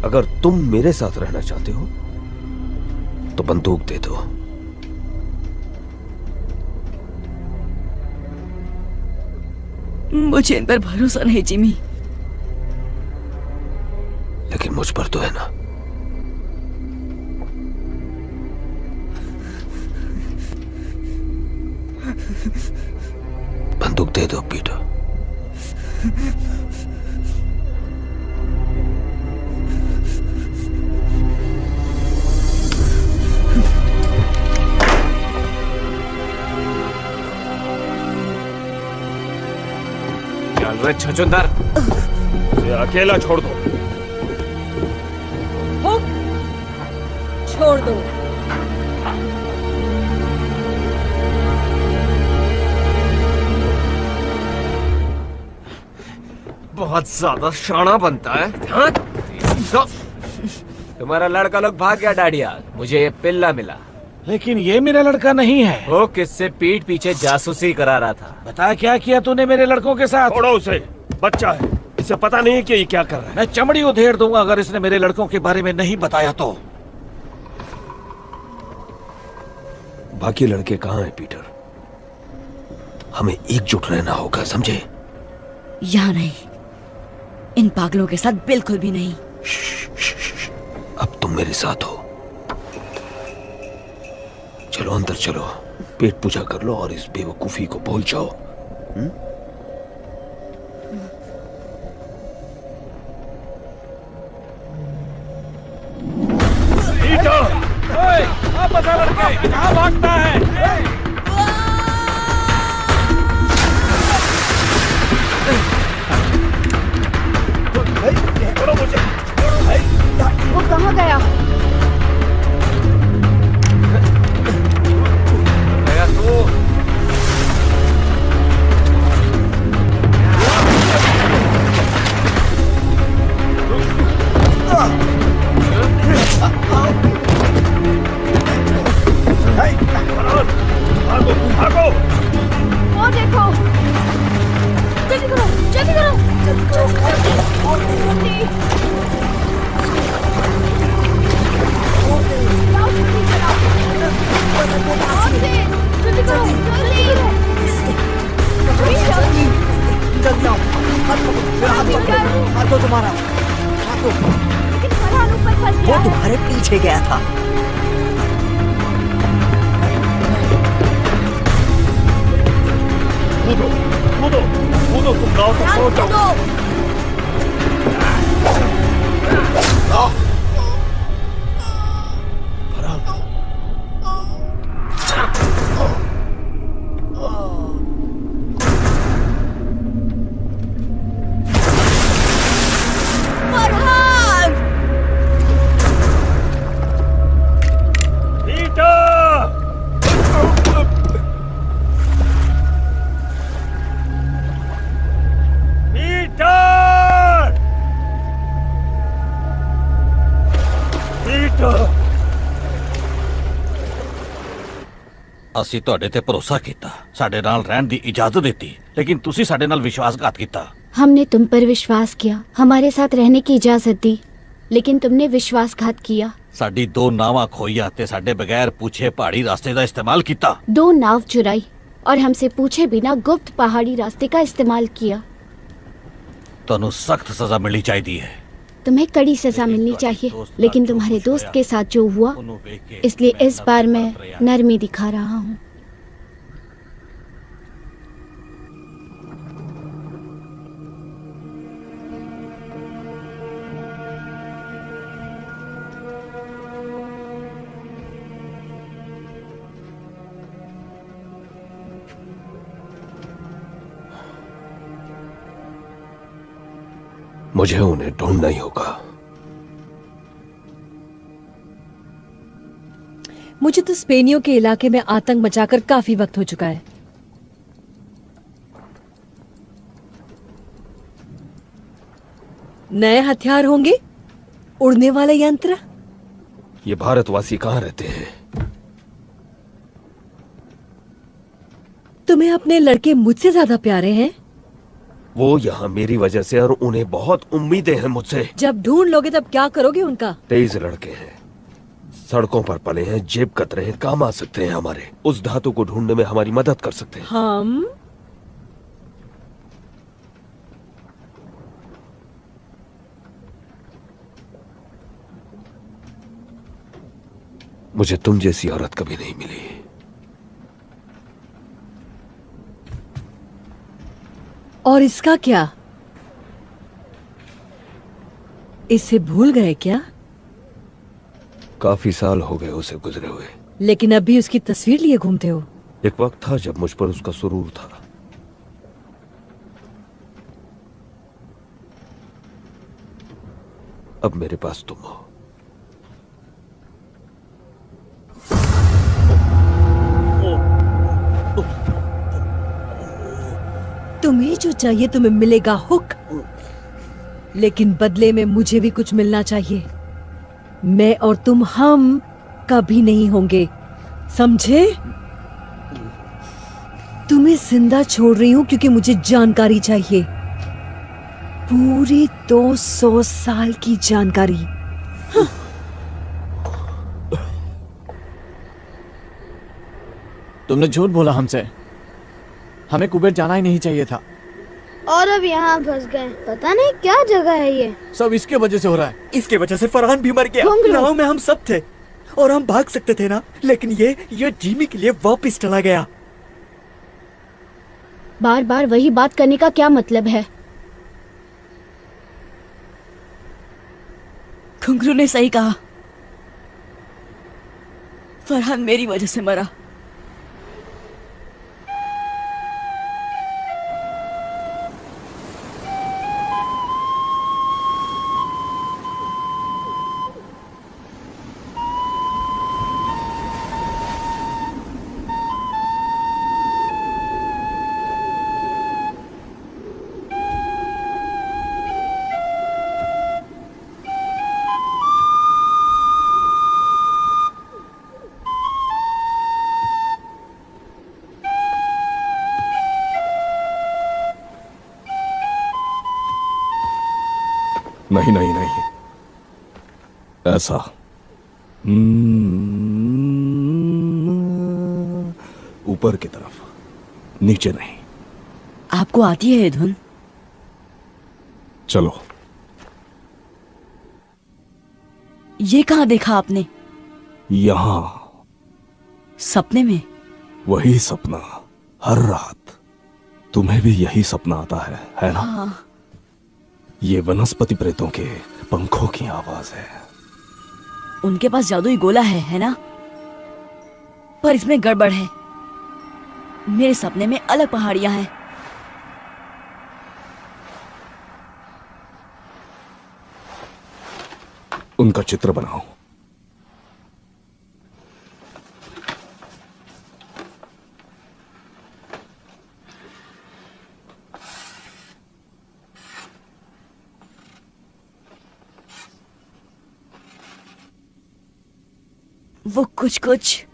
अगर तुम मेरे साथ रहना चाहते हो तो बंदूक दे दो। मुझे इन पर भरोसा नहीं जिमी। लेकिन मुझ पर तो है ना। बंदूक दे दो पीटर। चल रे छछूंदर, इसे अकेला छोड़ दो। हुक, छोड़ दो। बहुत ज्यादा शाना बनता है। हाँ? तुम्हारा लड़का लोग भाग गया डाडिया। मुझे ये पिल्ला मिला। लेकिन ये मेरा लड़का नहीं है। वो किससे पीठ पीछे जासूसी करा रहा था। बता क्या किया तूने मेरे लड़कों के साथ? छोड़ो उसे, बच्चा है, इसे पता नहीं है कि ये क्या कर रहा है। मैं चमड़ी उधेड़ दूंगा अगर इसने मेरे लड़कों के बारे में नहीं बताया तो। बाकी लड़के कहाँ हैं पीटर? हमें एकजुट रहना होगा, समझे? यहाँ नहीं, इन पागलों के साथ बिल्कुल भी नहीं। अब तुम मेरे साथ हो। चलो अंदर चलो, पेट पूजा कर लो और इस बेवकूफी को भूल जाओ। आप बता लड़के, कहाँ भागता है? वो कहाँ गया? जल्दी आओ, हाथ दो तुम्हारा, हाथ दो। वो तुम्हारे पीछे गया था। कूदो कूदो कूदो, तुम गाँव तक पहुंच जाओ। ਅਸੀਂ ਤੁਹਾਡੇ ਤੇ ਭਰੋਸਾ ਕੀਤਾ, ਸਾਡੇ ਨਾਲ ਰਹਿਣ ਦੀ इजाजत ਦਿੱਤੀ, लेकिन ਤੁਸੀਂ ਸਾਡੇ ਨਾਲ विश्वासघात ਕੀਤਾ। हमने तुम पर विश्वास किया, हमारे साथ रहने की इजाजत दी, लेकिन तुमने विश्वासघात किया। ਸਾਡੀ 2 ਨਾਵਾਂ ਖੋਈਆਂ ਤੇ ਸਾਡੇ ਬਗੈਰ पूछे पहाड़ी रास्ते का इस्तेमाल किया। 2 नाव चुराई और हमसे पूछे बिना गुप्त पहाड़ी रास्ते का इस्तेमाल किया। ਤੁਹਾਨੂੰ सख्त सजा मिलनी चाहिए है। तुम्हें कड़ी सजा मिलनी चाहिए, लेकिन तुम्हारे दोस्त के साथ जो हुआ, इसलिए इस बार मैं नरमी दिखा रहा हूँ। मुझे उन्हें ढूंढना ही होगा। मुझे तो स्पेनियों के इलाके में आतंक मचाकर काफी वक्त हो चुका है। नए हथियार होंगे, उड़ने वाले यंत्र। ये भारतवासी कहाँ रहते हैं? तुम्हें अपने लड़के मुझसे ज्यादा प्यारे हैं। वो यहाँ मेरी वजह से, और उन्हें बहुत उम्मीदें हैं मुझसे। जब ढूंढ लोगे तब क्या करोगे उनका? तेज लड़के हैं, सड़कों पर पले हैं, जेब कतरे हैं, काम आ सकते हैं हमारे। उस धातु को ढूंढने में हमारी मदद कर सकते हैं। हम मुझे तुम जैसी औरत कभी नहीं मिली। और इसका क्या? इसे भूल गए क्या? काफी साल हो गए उसे गुजरे हुए, लेकिन अब भी उसकी तस्वीर लिए घूमते हो। एक वक्त था जब मुझ पर उसका सुरूर था। अब मेरे पास तुम हो। तुम्हें जो चाहिए तुम्हें मिलेगा, हुक। लेकिन बदले में मुझे भी कुछ मिलना चाहिए। मैं और तुम हम कभी नहीं होंगे, समझे? तुम्हें जिंदा छोड़ रही हूं क्योंकि मुझे जानकारी चाहिए, पूरी 200 साल की जानकारी। तुमने झूठ बोला हमसे। हमें कुबेर जाना ही नहीं चाहिए था। और अब यहाँ फंस गए। पता नहीं क्या जगह है ये। सब इसके वजह से हो रहा है। इसके वजह से फरहान भी मर गया। नाव में हम सब थे और हम भाग सकते थे ना, लेकिन ये जिमी के लिए वापस चला गया। बार बार वही बात करने का क्या मतलब है? घुंघरू ने सही कहा, फरहान मेरी वजह से मरा। नहीं नहीं नहीं, ऐसा। ऊपर की तरफ, नीचे नहीं। आपको आती है ये धुन? चलो। ये कहाँ देखा आपने? यहां। सपने में? वही सपना, हर रात तुम्हें भी यही सपना आता है ना? हाँ। ये वनस्पति प्रेतों के पंखों की आवाज है। उनके पास जादुई गोला है ना? पर इसमें गड़बड़ है। मेरे सपने में अलग पहाड़ियां हैं। उनका चित्र बनाओ। वो कुछ कुछ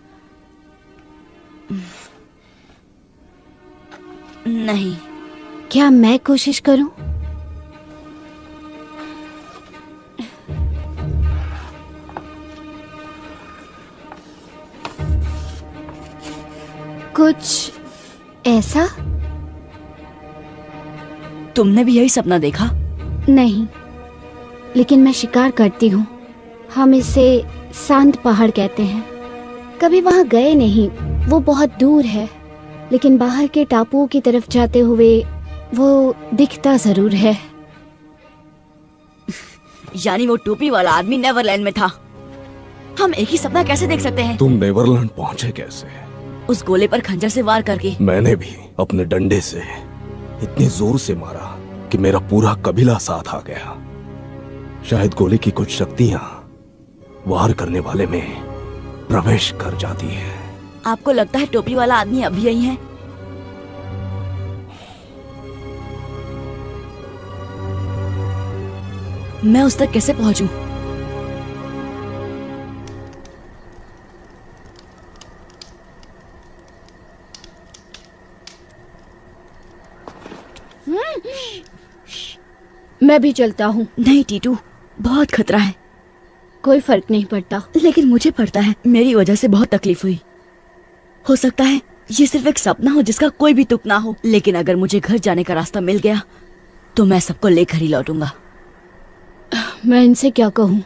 नहीं। क्या मैं कोशिश करूं? कुछ ऐसा? तुमने भी यही सपना देखा? नहीं, लेकिन मैं शिकार करती हूँ। हम इसे शांत पहाड़ कहते हैं। कभी वहाँ गए नहीं, वो बहुत दूर है, लेकिन बाहर के टापुओं की तरफ जाते हुए वो दिखता जरूर है। यानी वो टोपी वाला आदमी नेवरलैंड में था। हम एक ही सपना कैसे देख सकते हैं? तुम नेवरलैंड पहुंचे कैसे? उस गोले पर खंजर से वार करके। मैंने भी अपने डंडे से इतनी जोर से मारा कि मेरा पूरा कबीला साथ आ गया। शायद गोले की कुछ शक्तियां वार करने वाले में प्रवेश कर जाती है। आपको लगता है टोपी वाला आदमी अभी यही है? मैं उस तक कैसे पहुंचूं? मैं भी चलता हूँ। नहीं टीटू, बहुत खतरा है। कोई फर्क नहीं पड़ता। लेकिन मुझे पड़ता है। मेरी वजह से बहुत तकलीफ हुई। हो सकता है ये सिर्फ एक सपना हो जिसका कोई भी तुक ना हो, लेकिन अगर मुझे घर जाने का रास्ता मिल गया तो मैं सबको लेकर ही लौटूंगा। मैं इनसे क्या कहूँ?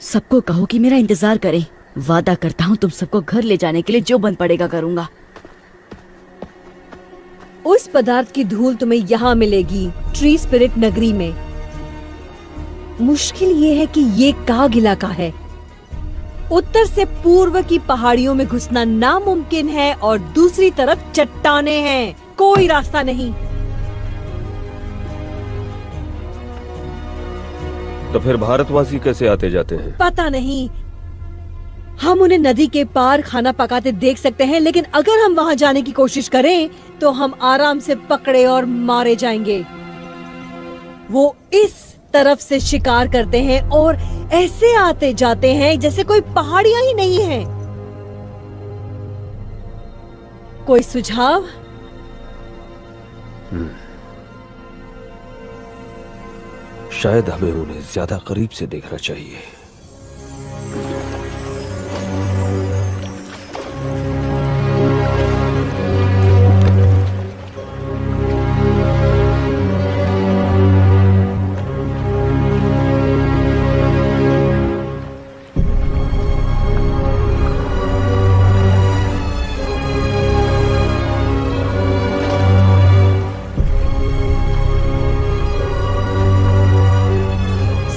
सबको कहो कि मेरा इंतजार करें। वादा करता हूँ तुम सबको घर ले जाने के लिए जो बन पड़ेगा करूंगा। उस पदार्थ की धूल तुम्हें यहाँ मिलेगी, ट्री स्पिरिट नगरी में। मुश्किल ये है कि ये काग इलाका है। उत्तर से पूर्व की पहाड़ियों में घुसना नामुमकिन है और दूसरी तरफ चट्टाने हैं। कोई रास्ता नहीं। तो फिर भारतवासी कैसे आते जाते हैं? पता नहीं। हम उन्हें नदी के पार खाना पकाते देख सकते हैं, लेकिन अगर हम वहां जाने की कोशिश करें तो हम आराम से पकड़े और मारे जाएंगे। वो इस तरफ से शिकार करते हैं और ऐसे आते जाते हैं जैसे कोई पहाड़ियां ही नहीं है। कोई सुझाव? शायद हमें उन्हें ज्यादा करीब से देखना चाहिए।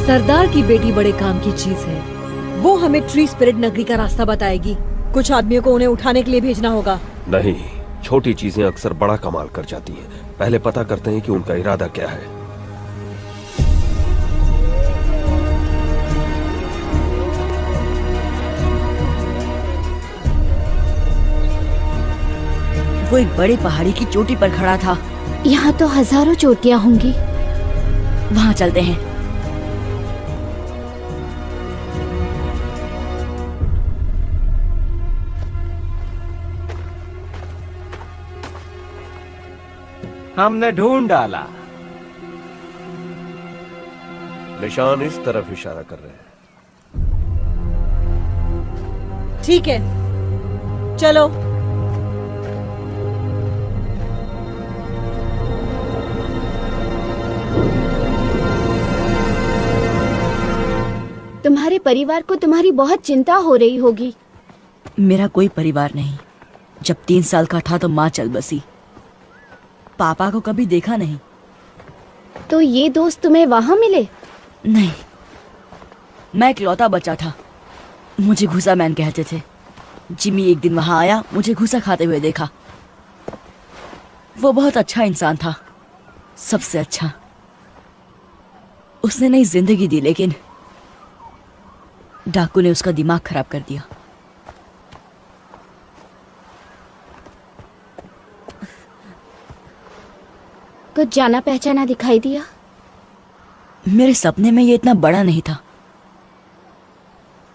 सरदार की बेटी बड़े काम की चीज है। वो हमें ट्री स्पिरिट नगरी का रास्ता बताएगी। कुछ आदमियों को उन्हें उठाने के लिए भेजना होगा। नहीं, छोटी चीजें अक्सर बड़ा कमाल कर जाती हैं। पहले पता करते हैं कि उनका इरादा क्या है। वो एक बड़ी पहाड़ी की चोटी पर खड़ा था। यहाँ तो हजारों चोटियां होंगी। वहाँ चलते हैं। हमने ढूंढ डाला। निशान इस तरफ इशारा कर रहे हैं। ठीक है, चलो। तुम्हारे परिवार को तुम्हारी बहुत चिंता हो रही होगी। मेरा कोई परिवार नहीं। जब 3 साल का था तो माँ चल बसी। पापा को कभी देखा नहीं। तो ये दोस्त तुम्हें वहां मिले? नहीं, मैं इकलौता बच्चा था। मुझे घुसा मैन कहते थे। जिमी एक दिन वहां आया, मुझे घुसा खाते हुए देखा। वो बहुत अच्छा इंसान था, सबसे अच्छा। उसने नई जिंदगी दी, लेकिन डाकू ने उसका दिमाग खराब कर दिया। कुछ जाना पहचाना दिखाई दिया? मेरे सपने में ये इतना बड़ा नहीं था।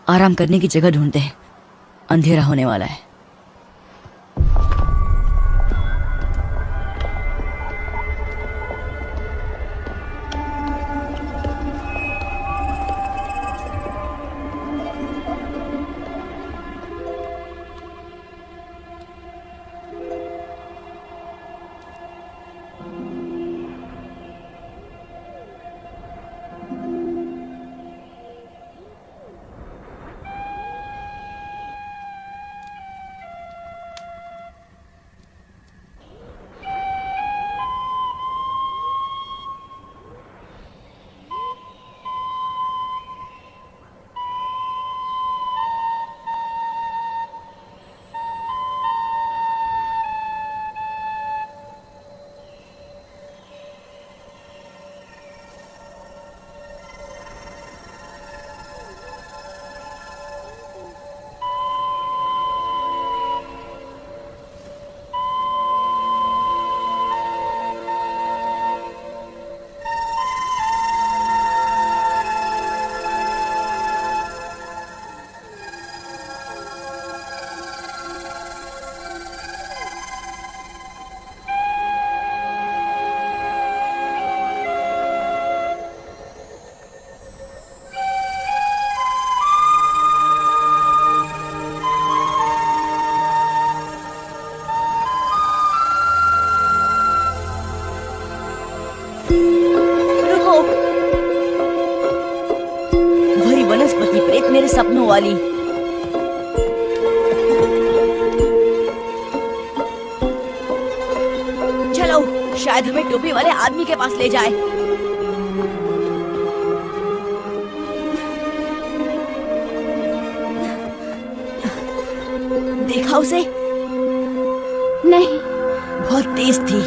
आराम करने की जगह ढूंढते हैं, अंधेरा होने वाला है। वही वनस्पति प्रेत मेरे सपनों वाली। चलो, शायद हमें टोपी वाले आदमी के पास ले जाए। देखा उसे? नहीं। बहुत तेज थी।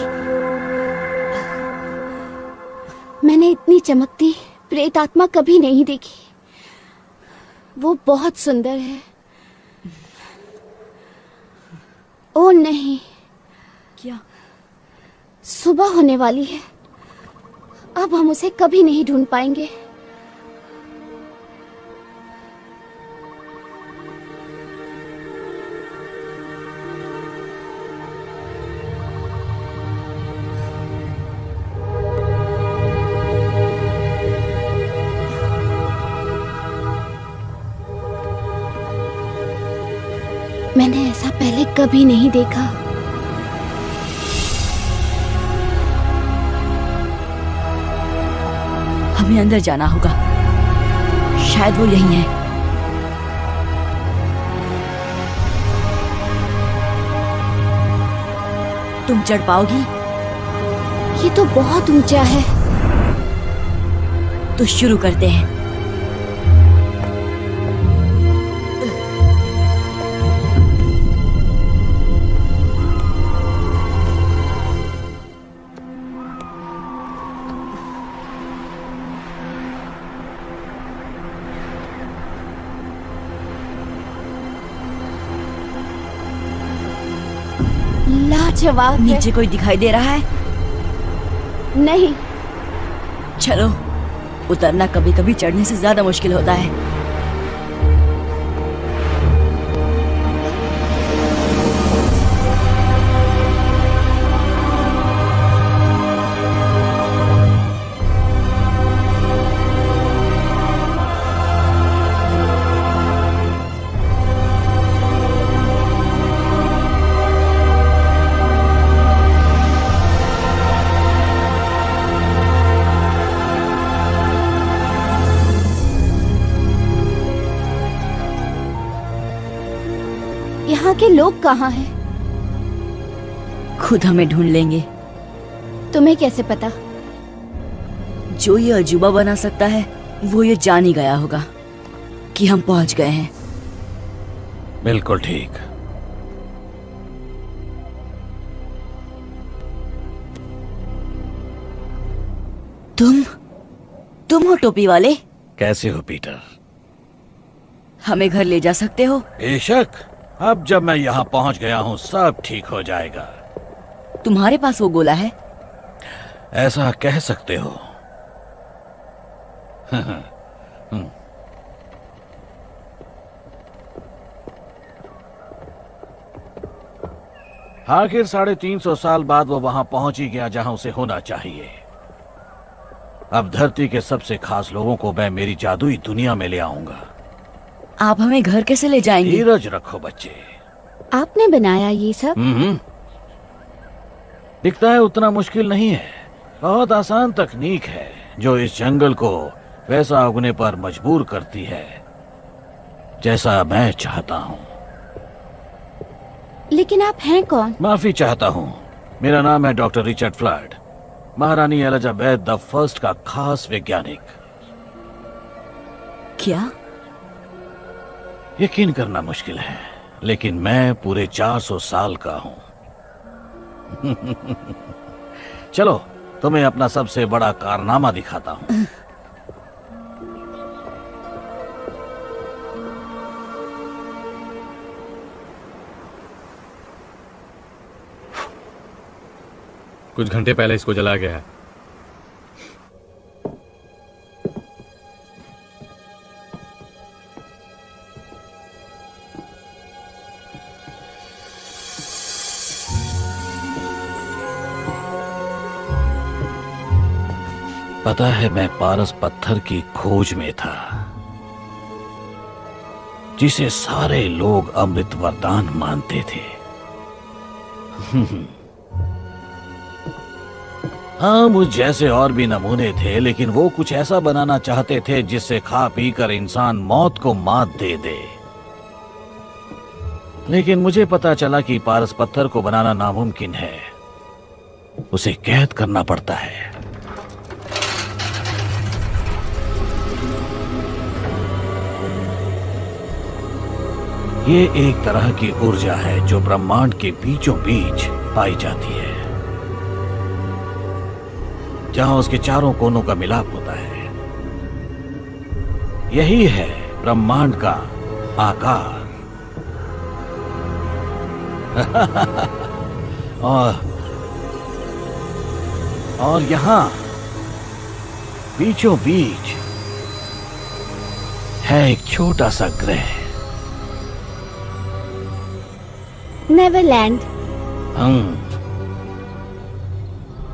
मैंने इतनी चमकती प्रेत आत्मा कभी नहीं देखी। वो बहुत सुंदर है। ओ नहीं। क्या? सुबह होने वाली है। अब हम उसे कभी नहीं ढूंढ पाएंगे। मैंने ऐसा पहले कभी नहीं देखा। हमें अंदर जाना होगा। शायद वो यहीं है। तुम चढ़ पाओगी? ये तो बहुत ऊंचा है। तो शुरू करते हैं। लाजवाब। नीचे कोई दिखाई दे रहा है? नहीं। चलो, उतरना कभी कभी चढ़ने से ज्यादा मुश्किल होता है। आखिर लोग कहाँ हैं? खुद हमें ढूंढ लेंगे। तुम्हें कैसे पता? जो ये अजूबा बना सकता है वो ये जान ही गया होगा कि हम पहुंच गए हैं। बिल्कुल ठीक। तुम हो टोपी वाले? कैसे हो पीटर? हमें घर ले जा सकते हो? बेशक। अब जब मैं यहाँ पहुँच गया हूँ सब ठीक हो जाएगा। तुम्हारे पास वो गोला है? ऐसा कह सकते हो। आखिर 350 साल बाद वो वहां पहुंच ही गया जहां उसे होना चाहिए। अब धरती के सबसे खास लोगों को मैं मेरी जादुई दुनिया में ले आऊंगा। आप हमें घर कैसे ले जाएंगे? धीरज रखो बच्चे। आपने बनाया ये सब? दिखता है उतना मुश्किल नहीं है। बहुत आसान तकनीक है जो इस जंगल को वैसा उगने पर मजबूर करती है जैसा मैं चाहता हूँ। लेकिन आप हैं कौन? माफी चाहता हूँ। मेरा नाम है डॉक्टर रिचर्ड फ्लड, महारानी एलिजाबेथ द फर्स्ट का खास वैज्ञानिक। क्या? यकीन करना मुश्किल है लेकिन मैं पूरे 400 साल का हूँ। चलो तुम्हें अपना सबसे बड़ा कारनामा दिखाता हूँ। कुछ घंटे पहले इसको जलाया गया है। पता है मैं पारस पत्थर की खोज में था जिसे सारे लोग अमृत वरदान मानते थे। हाँ, मुझ जैसे और भी नमूने थे लेकिन वो कुछ ऐसा बनाना चाहते थे जिससे खा पी कर इंसान मौत को मात दे दे। लेकिन मुझे पता चला कि पारस पत्थर को बनाना नामुमकिन है, उसे कैद करना पड़ता है। ये एक तरह की ऊर्जा है जो ब्रह्मांड के बीचों बीच पाई जाती है, जहां उसके चारों कोनों का मिलाप होता है। यही है ब्रह्मांड का आकार। और यहां बीचों बीच है एक छोटा सा ग्रह, नेवरलैंड।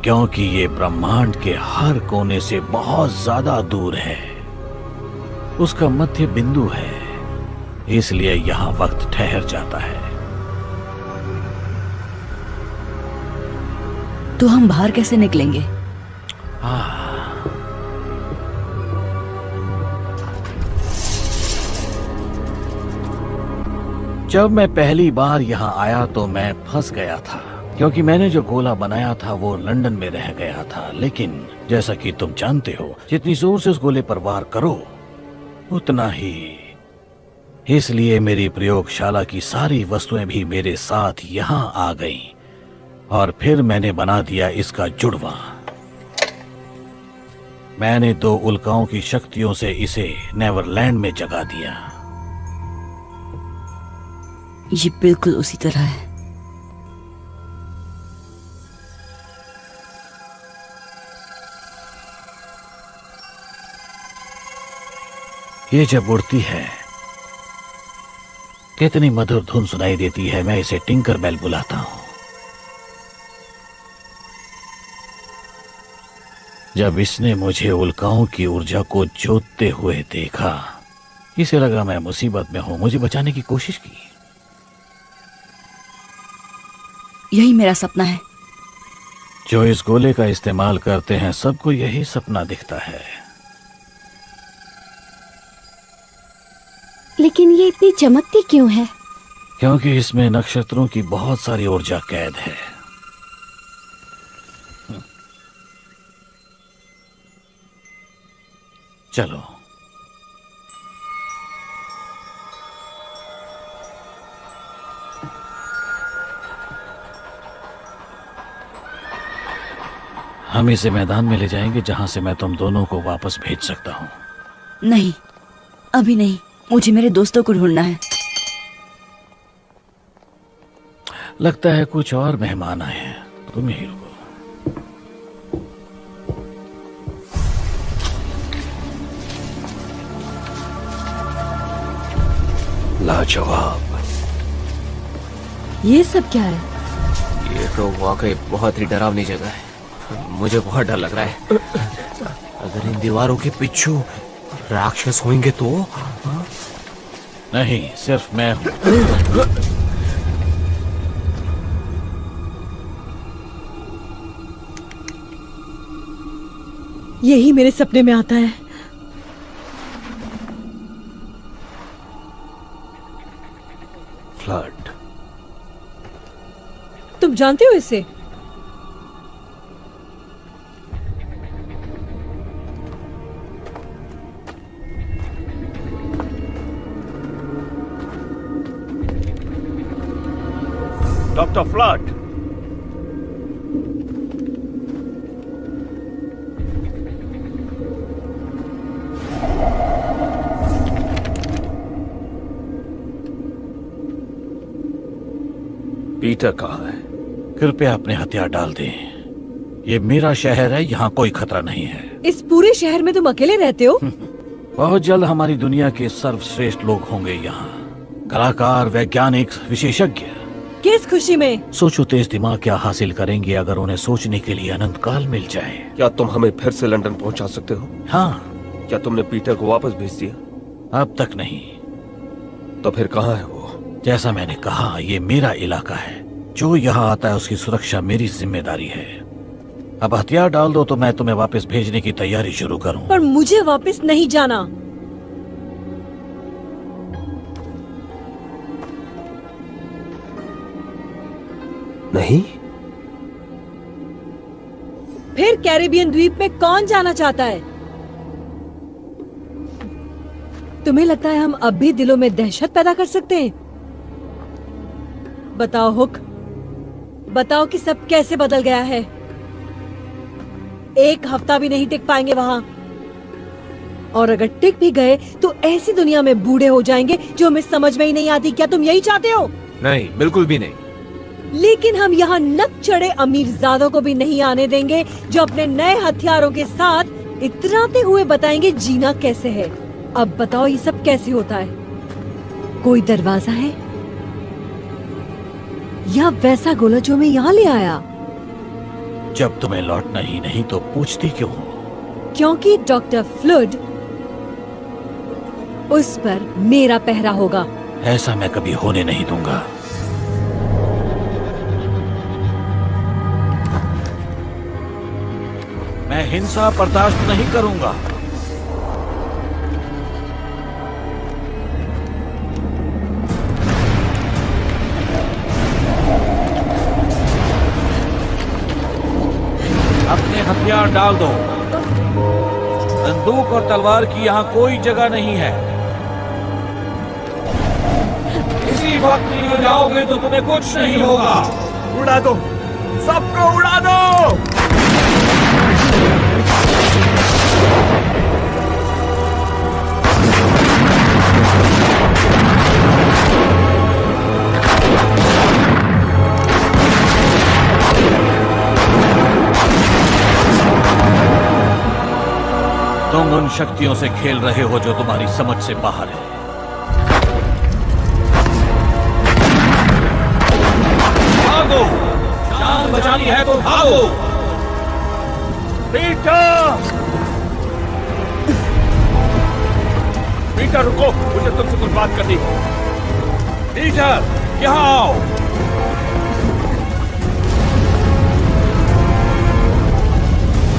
क्योंकि ये ब्रह्मांड के हर कोने से बहुत ज्यादा दूर है, उसका मध्य बिंदु है, इसलिए यहां वक्त ठहर जाता है। तो हम बाहर कैसे निकलेंगे? जब मैं पहली बार यहाँ आया तो मैं फंस गया था, क्योंकि मैंने जो गोला बनाया था वो लंदन में रह गया था। लेकिन जैसा कि तुम जानते हो, जितनी जोर से उस गोले पर वार करो उतना ही। इसलिए मेरी प्रयोगशाला की सारी वस्तुएं भी मेरे साथ यहाँ आ गईं और फिर मैंने बना दिया इसका जुड़वा। मैंने 2 उल्काओं की शक्तियों से इसे नेवरलैंड में जगा दिया। ये बिल्कुल उसी तरह है। ये जब उड़ती है कितनी मधुर धुन सुनाई देती है। मैं इसे टिंकर बेल बुलाता हूं। जब इसने मुझे उल्काओं की ऊर्जा को जोतते हुए देखा, इसे लगा मैं मुसीबत में हूं, मुझे बचाने की कोशिश की। यही मेरा सपना है। जो इस गोले का इस्तेमाल करते हैं सबको यही सपना दिखता है। लेकिन ये इतनी चमकती क्यों है? क्योंकि इसमें नक्षत्रों की बहुत सारी ऊर्जा कैद है। चलो। हम इसे मैदान में ले जाएंगे जहां से मैं तुम दोनों को वापस भेज सकता हूं। नहीं, अभी नहीं। मुझे मेरे दोस्तों को ढूंढना है। लगता है कुछ और मेहमान आए हैं। तुम ही रुको। लाजवाब। ये सब क्या है? ये तो वाकई बहुत ही डरावनी जगह है। मुझे बहुत डर लग रहा है। अगर इन दीवारों के पीछू राक्षस होंगे तो? नहीं, सिर्फ मैं हूं। यही मेरे सपने में आता है। फ्लड। तुम जानते हो इसे? Doctor flood. पीटर कहाँ है? कृपया अपने हथियार डाल दें। ये मेरा शहर है, यहाँ कोई खतरा नहीं है। इस पूरे शहर में तुम अकेले रहते हो? बहुत जल्द हमारी दुनिया के सर्वश्रेष्ठ लोग होंगे यहाँ। कलाकार, वैज्ञानिक, विशेषज्ञ। किस खुशी में? सोचो तेज दिमाग क्या हासिल करेंगे अगर उन्हें सोचने के लिए अनंत काल मिल जाए। क्या तुम हमें फिर से लंदन पहुंचा सकते हो? हाँ। क्या तुमने पीटर को वापस भेज दिया? अब तक नहीं। तो फिर कहाँ है वो? जैसा मैंने कहा, ये मेरा इलाका है। जो यहाँ आता है उसकी सुरक्षा मेरी जिम्मेदारी है। अब हथियार डाल दो तो मैं तुम्हें वापस भेजने की तैयारी शुरू करूं। पर मुझे वापस नहीं जाना। नहीं? फिर कैरिबियन द्वीप में कौन जाना चाहता है? तुम्हें लगता है हम अब भी दिलों में दहशत पैदा कर सकते हैं? बताओ हुक, बताओ कि सब कैसे बदल गया है। एक हफ्ता भी नहीं टिक पाएंगे वहां, और अगर टिक भी गए तो ऐसी दुनिया में बूढ़े हो जाएंगे जो हमें समझ में ही नहीं आती। क्या तुम यही चाहते हो? नहीं, बिल्कुल भी नहीं। लेकिन हम यहाँ नक चढ़े अमीरजादों को भी नहीं आने देंगे जो अपने नए हथियारों के साथ इतराते हुए बताएंगे जीना कैसे है। अब बताओ ये सब कैसे होता है? कोई दरवाजा है या वैसा गोला जो मैं यहाँ ले आया? जब तुम्हें लौटना ही नहीं तो पूछती क्यों हो? क्योंकि डॉक्टर फ्लड, उस पर मेरा पहरा होगा। ऐसा मैं कभी होने नहीं दूंगा। मैं हिंसा बर्दाश्त नहीं करूंगा। अपने हथियार डाल दो। बंदूक और तलवार की यहाँ कोई जगह नहीं है। इसी वक्त निकल जाओगे तो तुम्हें कुछ नहीं होगा। उड़ा दो, सबको उड़ा दो। तुम उन शक्तियों से खेल रहे हो जो तुम्हारी समझ से बाहर है। भागो, जान बचानी है तो भागो। पीटर! पीटर रुको, मुझे तुमसे कुछ बात करनी है। पीटर, यहाँ आओ।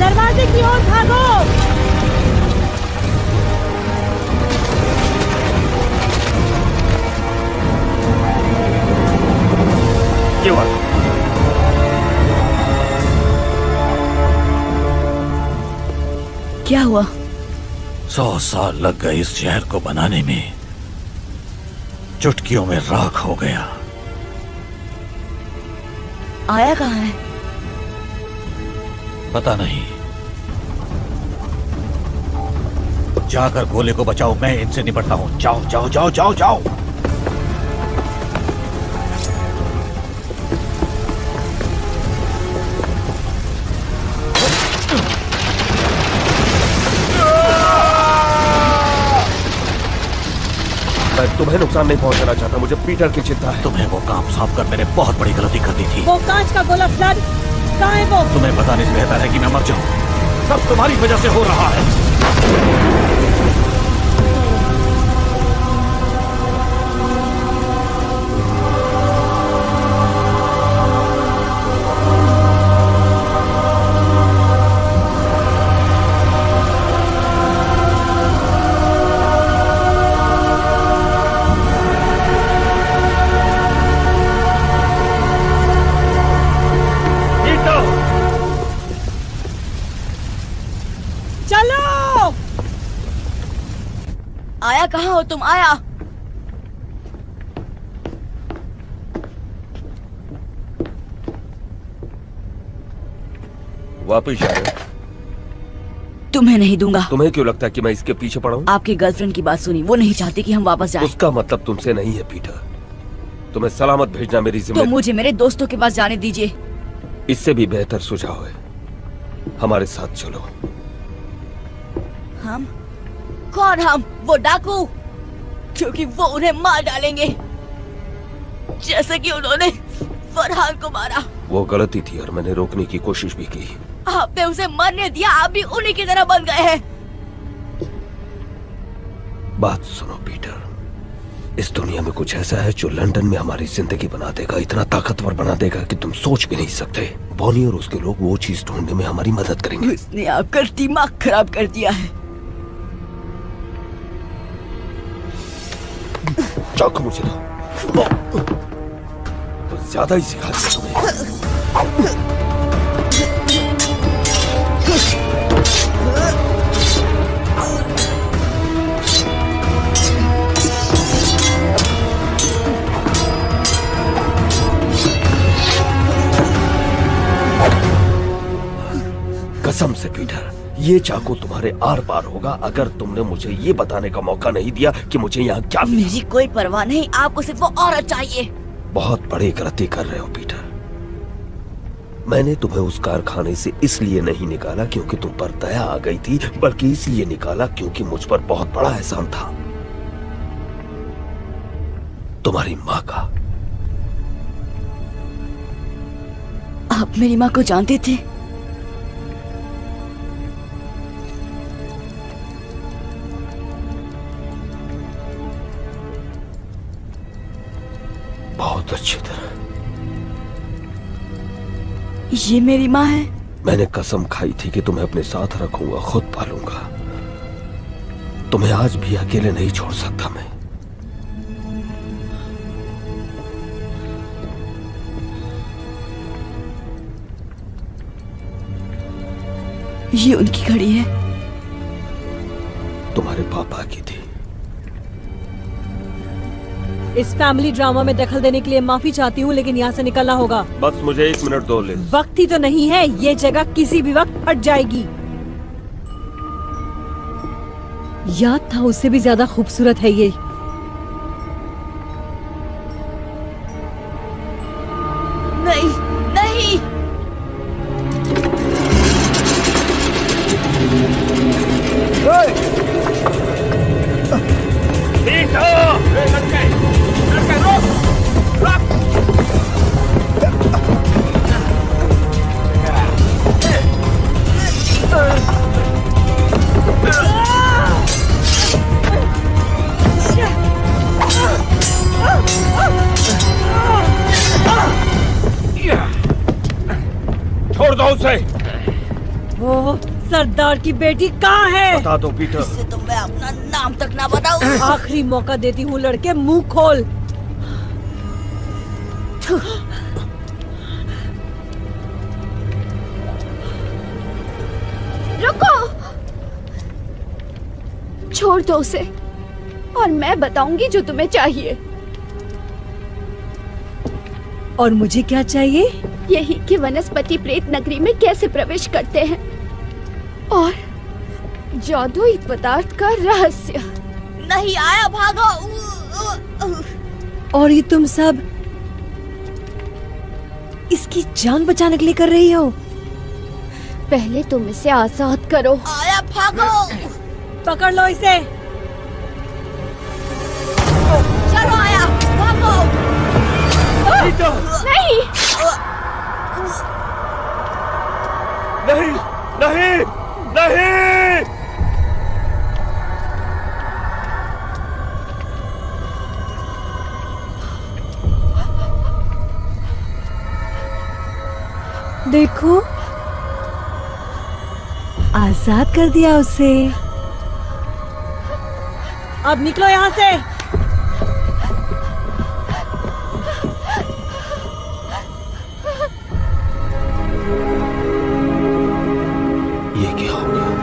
दरवाजे की ओर भागो। ये वाला। क्या हुआ? 100 साल लग गए इस शहर को बनाने में, चुटकियों में राख हो गया। आया कहाँ है? पता नहीं। जाकर गोले को बचाओ, मैं इनसे निपटता हूं। जाओ जाओ जाओ जाओ जाओ। मैं तुम्हें नुकसान नहीं पहुंचाना चाहता, मुझे पीटर की चिंता है। तुम्हें वो काम साफ कर मैंने बहुत बड़ी गलती कर दी थी। वो कांच का गोला फ्लड कहाँ है वो? तुम्हें बताने से बेहतर है कि मैं मर जाऊं। सब तुम्हारी वजह से हो रहा है। आया कहाँ हो तुम? आया। वापिस जा रहे हो? तुम्हें नहीं दूंगा। तुम्हें क्यों लगता है कि मैं इसके पीछे पड़ा हूँ? आपकी गर्लफ्रेंड की बात सुनी, वो नहीं चाहती कि हम वापस जाएं। उसका मतलब तुमसे नहीं है पीटर। तुम्हें सलामत भेजना मेरी तो जिम्मेदारी। मुझे मेरे दोस्तों के पास जाने दीजिए। इससे भी बेहतर सुझाव है, हमारे साथ चलो। हम? कौन हम? वो डाकू? क्योंकि वो उन्हें मार डालेंगे जैसे कि उन्होंने फरहान को मारा। वो गलती थी और मैंने रोकने की कोशिश भी की। आपने उसे मरने दिया, आप भी उन्हीं की तरह बन गए हैं। बात सुनो पीटर, इस दुनिया में कुछ ऐसा है जो लंदन में हमारी जिंदगी बना देगा, इतना ताकतवर बना देगा कि तुम सोच भी नहीं सकते। बॉनी और उसके लोग वो चीज ढूंढने में हमारी मदद करेंगे। उसने आपका दिमाग खराब कर दिया है। चाकू मुझे दो। तो ज्यादा ही सिखा दिया तुम्हें। कसम से पीटर, ये चाकू तुम्हारे आर पार होगा अगर तुमने मुझे ये बताने का मौका नहीं दिया कि मुझे यहाँ क्या मिला। मेरी कोई परवाह नहीं, आपको सिर्फ वो औरत चाहिए। बहुत बड़ी गलती कर रहे हो पीटर। मैंने तुम्हें उस कारखाने से इसलिए नहीं निकाला क्योंकि तुम पर दया आ गई थी, बल्कि इसलिए निकाला क्योंकि मुझ पर बहुत बड़ा एहसान था, तुम्हारी माँ का। आप मेरी माँ को जानते थे? बहुत अच्छी तरह। ये मेरी माँ है। मैंने कसम खाई थी कि तुम्हें अपने साथ रखूंगा, खुद पालूंगा। तुम्हें आज भी अकेले नहीं छोड़ सकता मैं। ये उनकी घड़ी है। तुम्हारे पापा की थी। इस फैमिली ड्रामा में दखल देने के लिए माफी चाहती हूँ, लेकिन यहाँ से निकलना होगा। बस मुझे 1 मिनट दो लिज। वक्त ही तो नहीं है, ये जगह किसी भी वक्त फट जाएगी। याद था उससे भी ज्यादा खूबसूरत है ये। नहीं नहीं, छोड़ दो उसे। वो सरदार की बेटी कहाँ है? बता दो पीटर। इससे तो मैं अपना नाम तक ना बताऊं। आखिरी मौका देती हूँ लड़के, मुंह खोल। रुको, छोड़ दो उसे और मैं बताऊंगी जो तुम्हें चाहिए। और मुझे क्या चाहिए? यही कि वनस्पति प्रेत नगरी में कैसे प्रवेश करते हैं और जादुई पदार्थ का रहस्य। नहीं आया, भागो। और ये तुम सब इसकी जान बचाने के लिए कर रही हो? पहले तुम इसे आजाद करो। आया, भागो। पकड़ लो इसे। चलो आया, भागो। नहीं नहीं नहीं नहीं। देखो, आजाद कर दिया उसे। अब निकलो यहाँ से। ये क्या हो गया?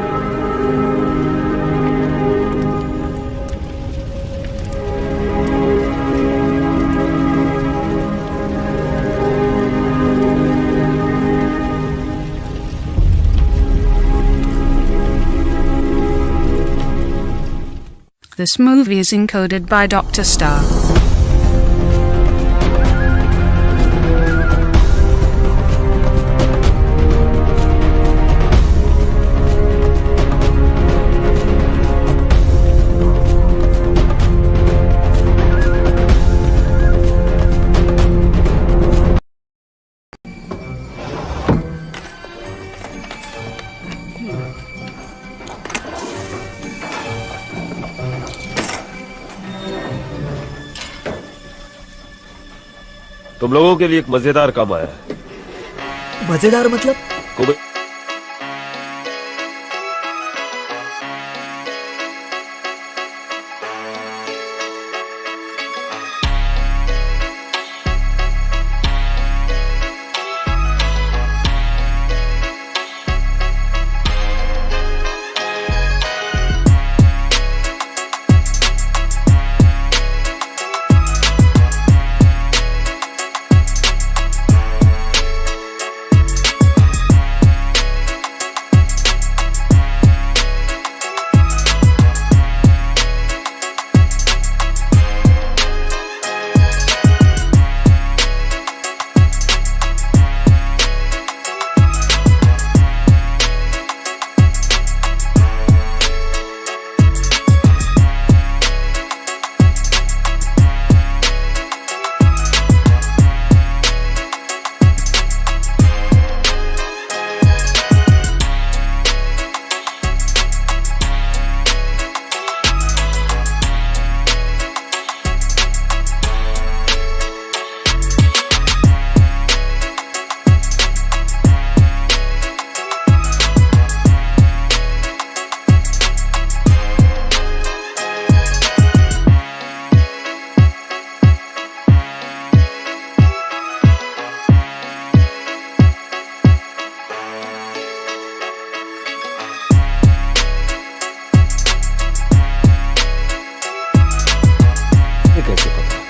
This movie is encoded by Dr. Star. तुम लोगों के लिए एक मजेदार काम आया है। मजेदार मतलब?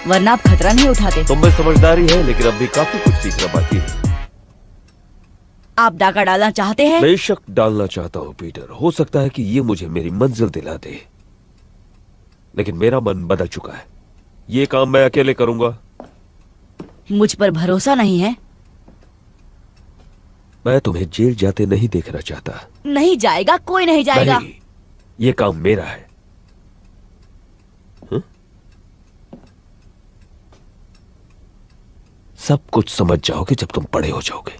वरना आप खतरा नहीं उठाते। तुम में समझदारी है, लेकिन अब भी काफी कुछ सीखना बाकी है। आप डाका डालना चाहते हैं? बेशक डालना चाहता हूँ पीटर। हो सकता है कि ये मुझे मेरी मंजिल दिला दे, लेकिन मेरा मन बदल चुका है। ये काम मैं अकेले करूंगा। मुझ पर भरोसा नहीं है? मैं तुम्हें जेल जाते नहीं देखना चाहता। नहीं जाएगा, कोई नहीं जाएगा। नहीं, ये काम मेरा है। सब कुछ समझ जाओगे जब तुम बड़े हो जाओगे।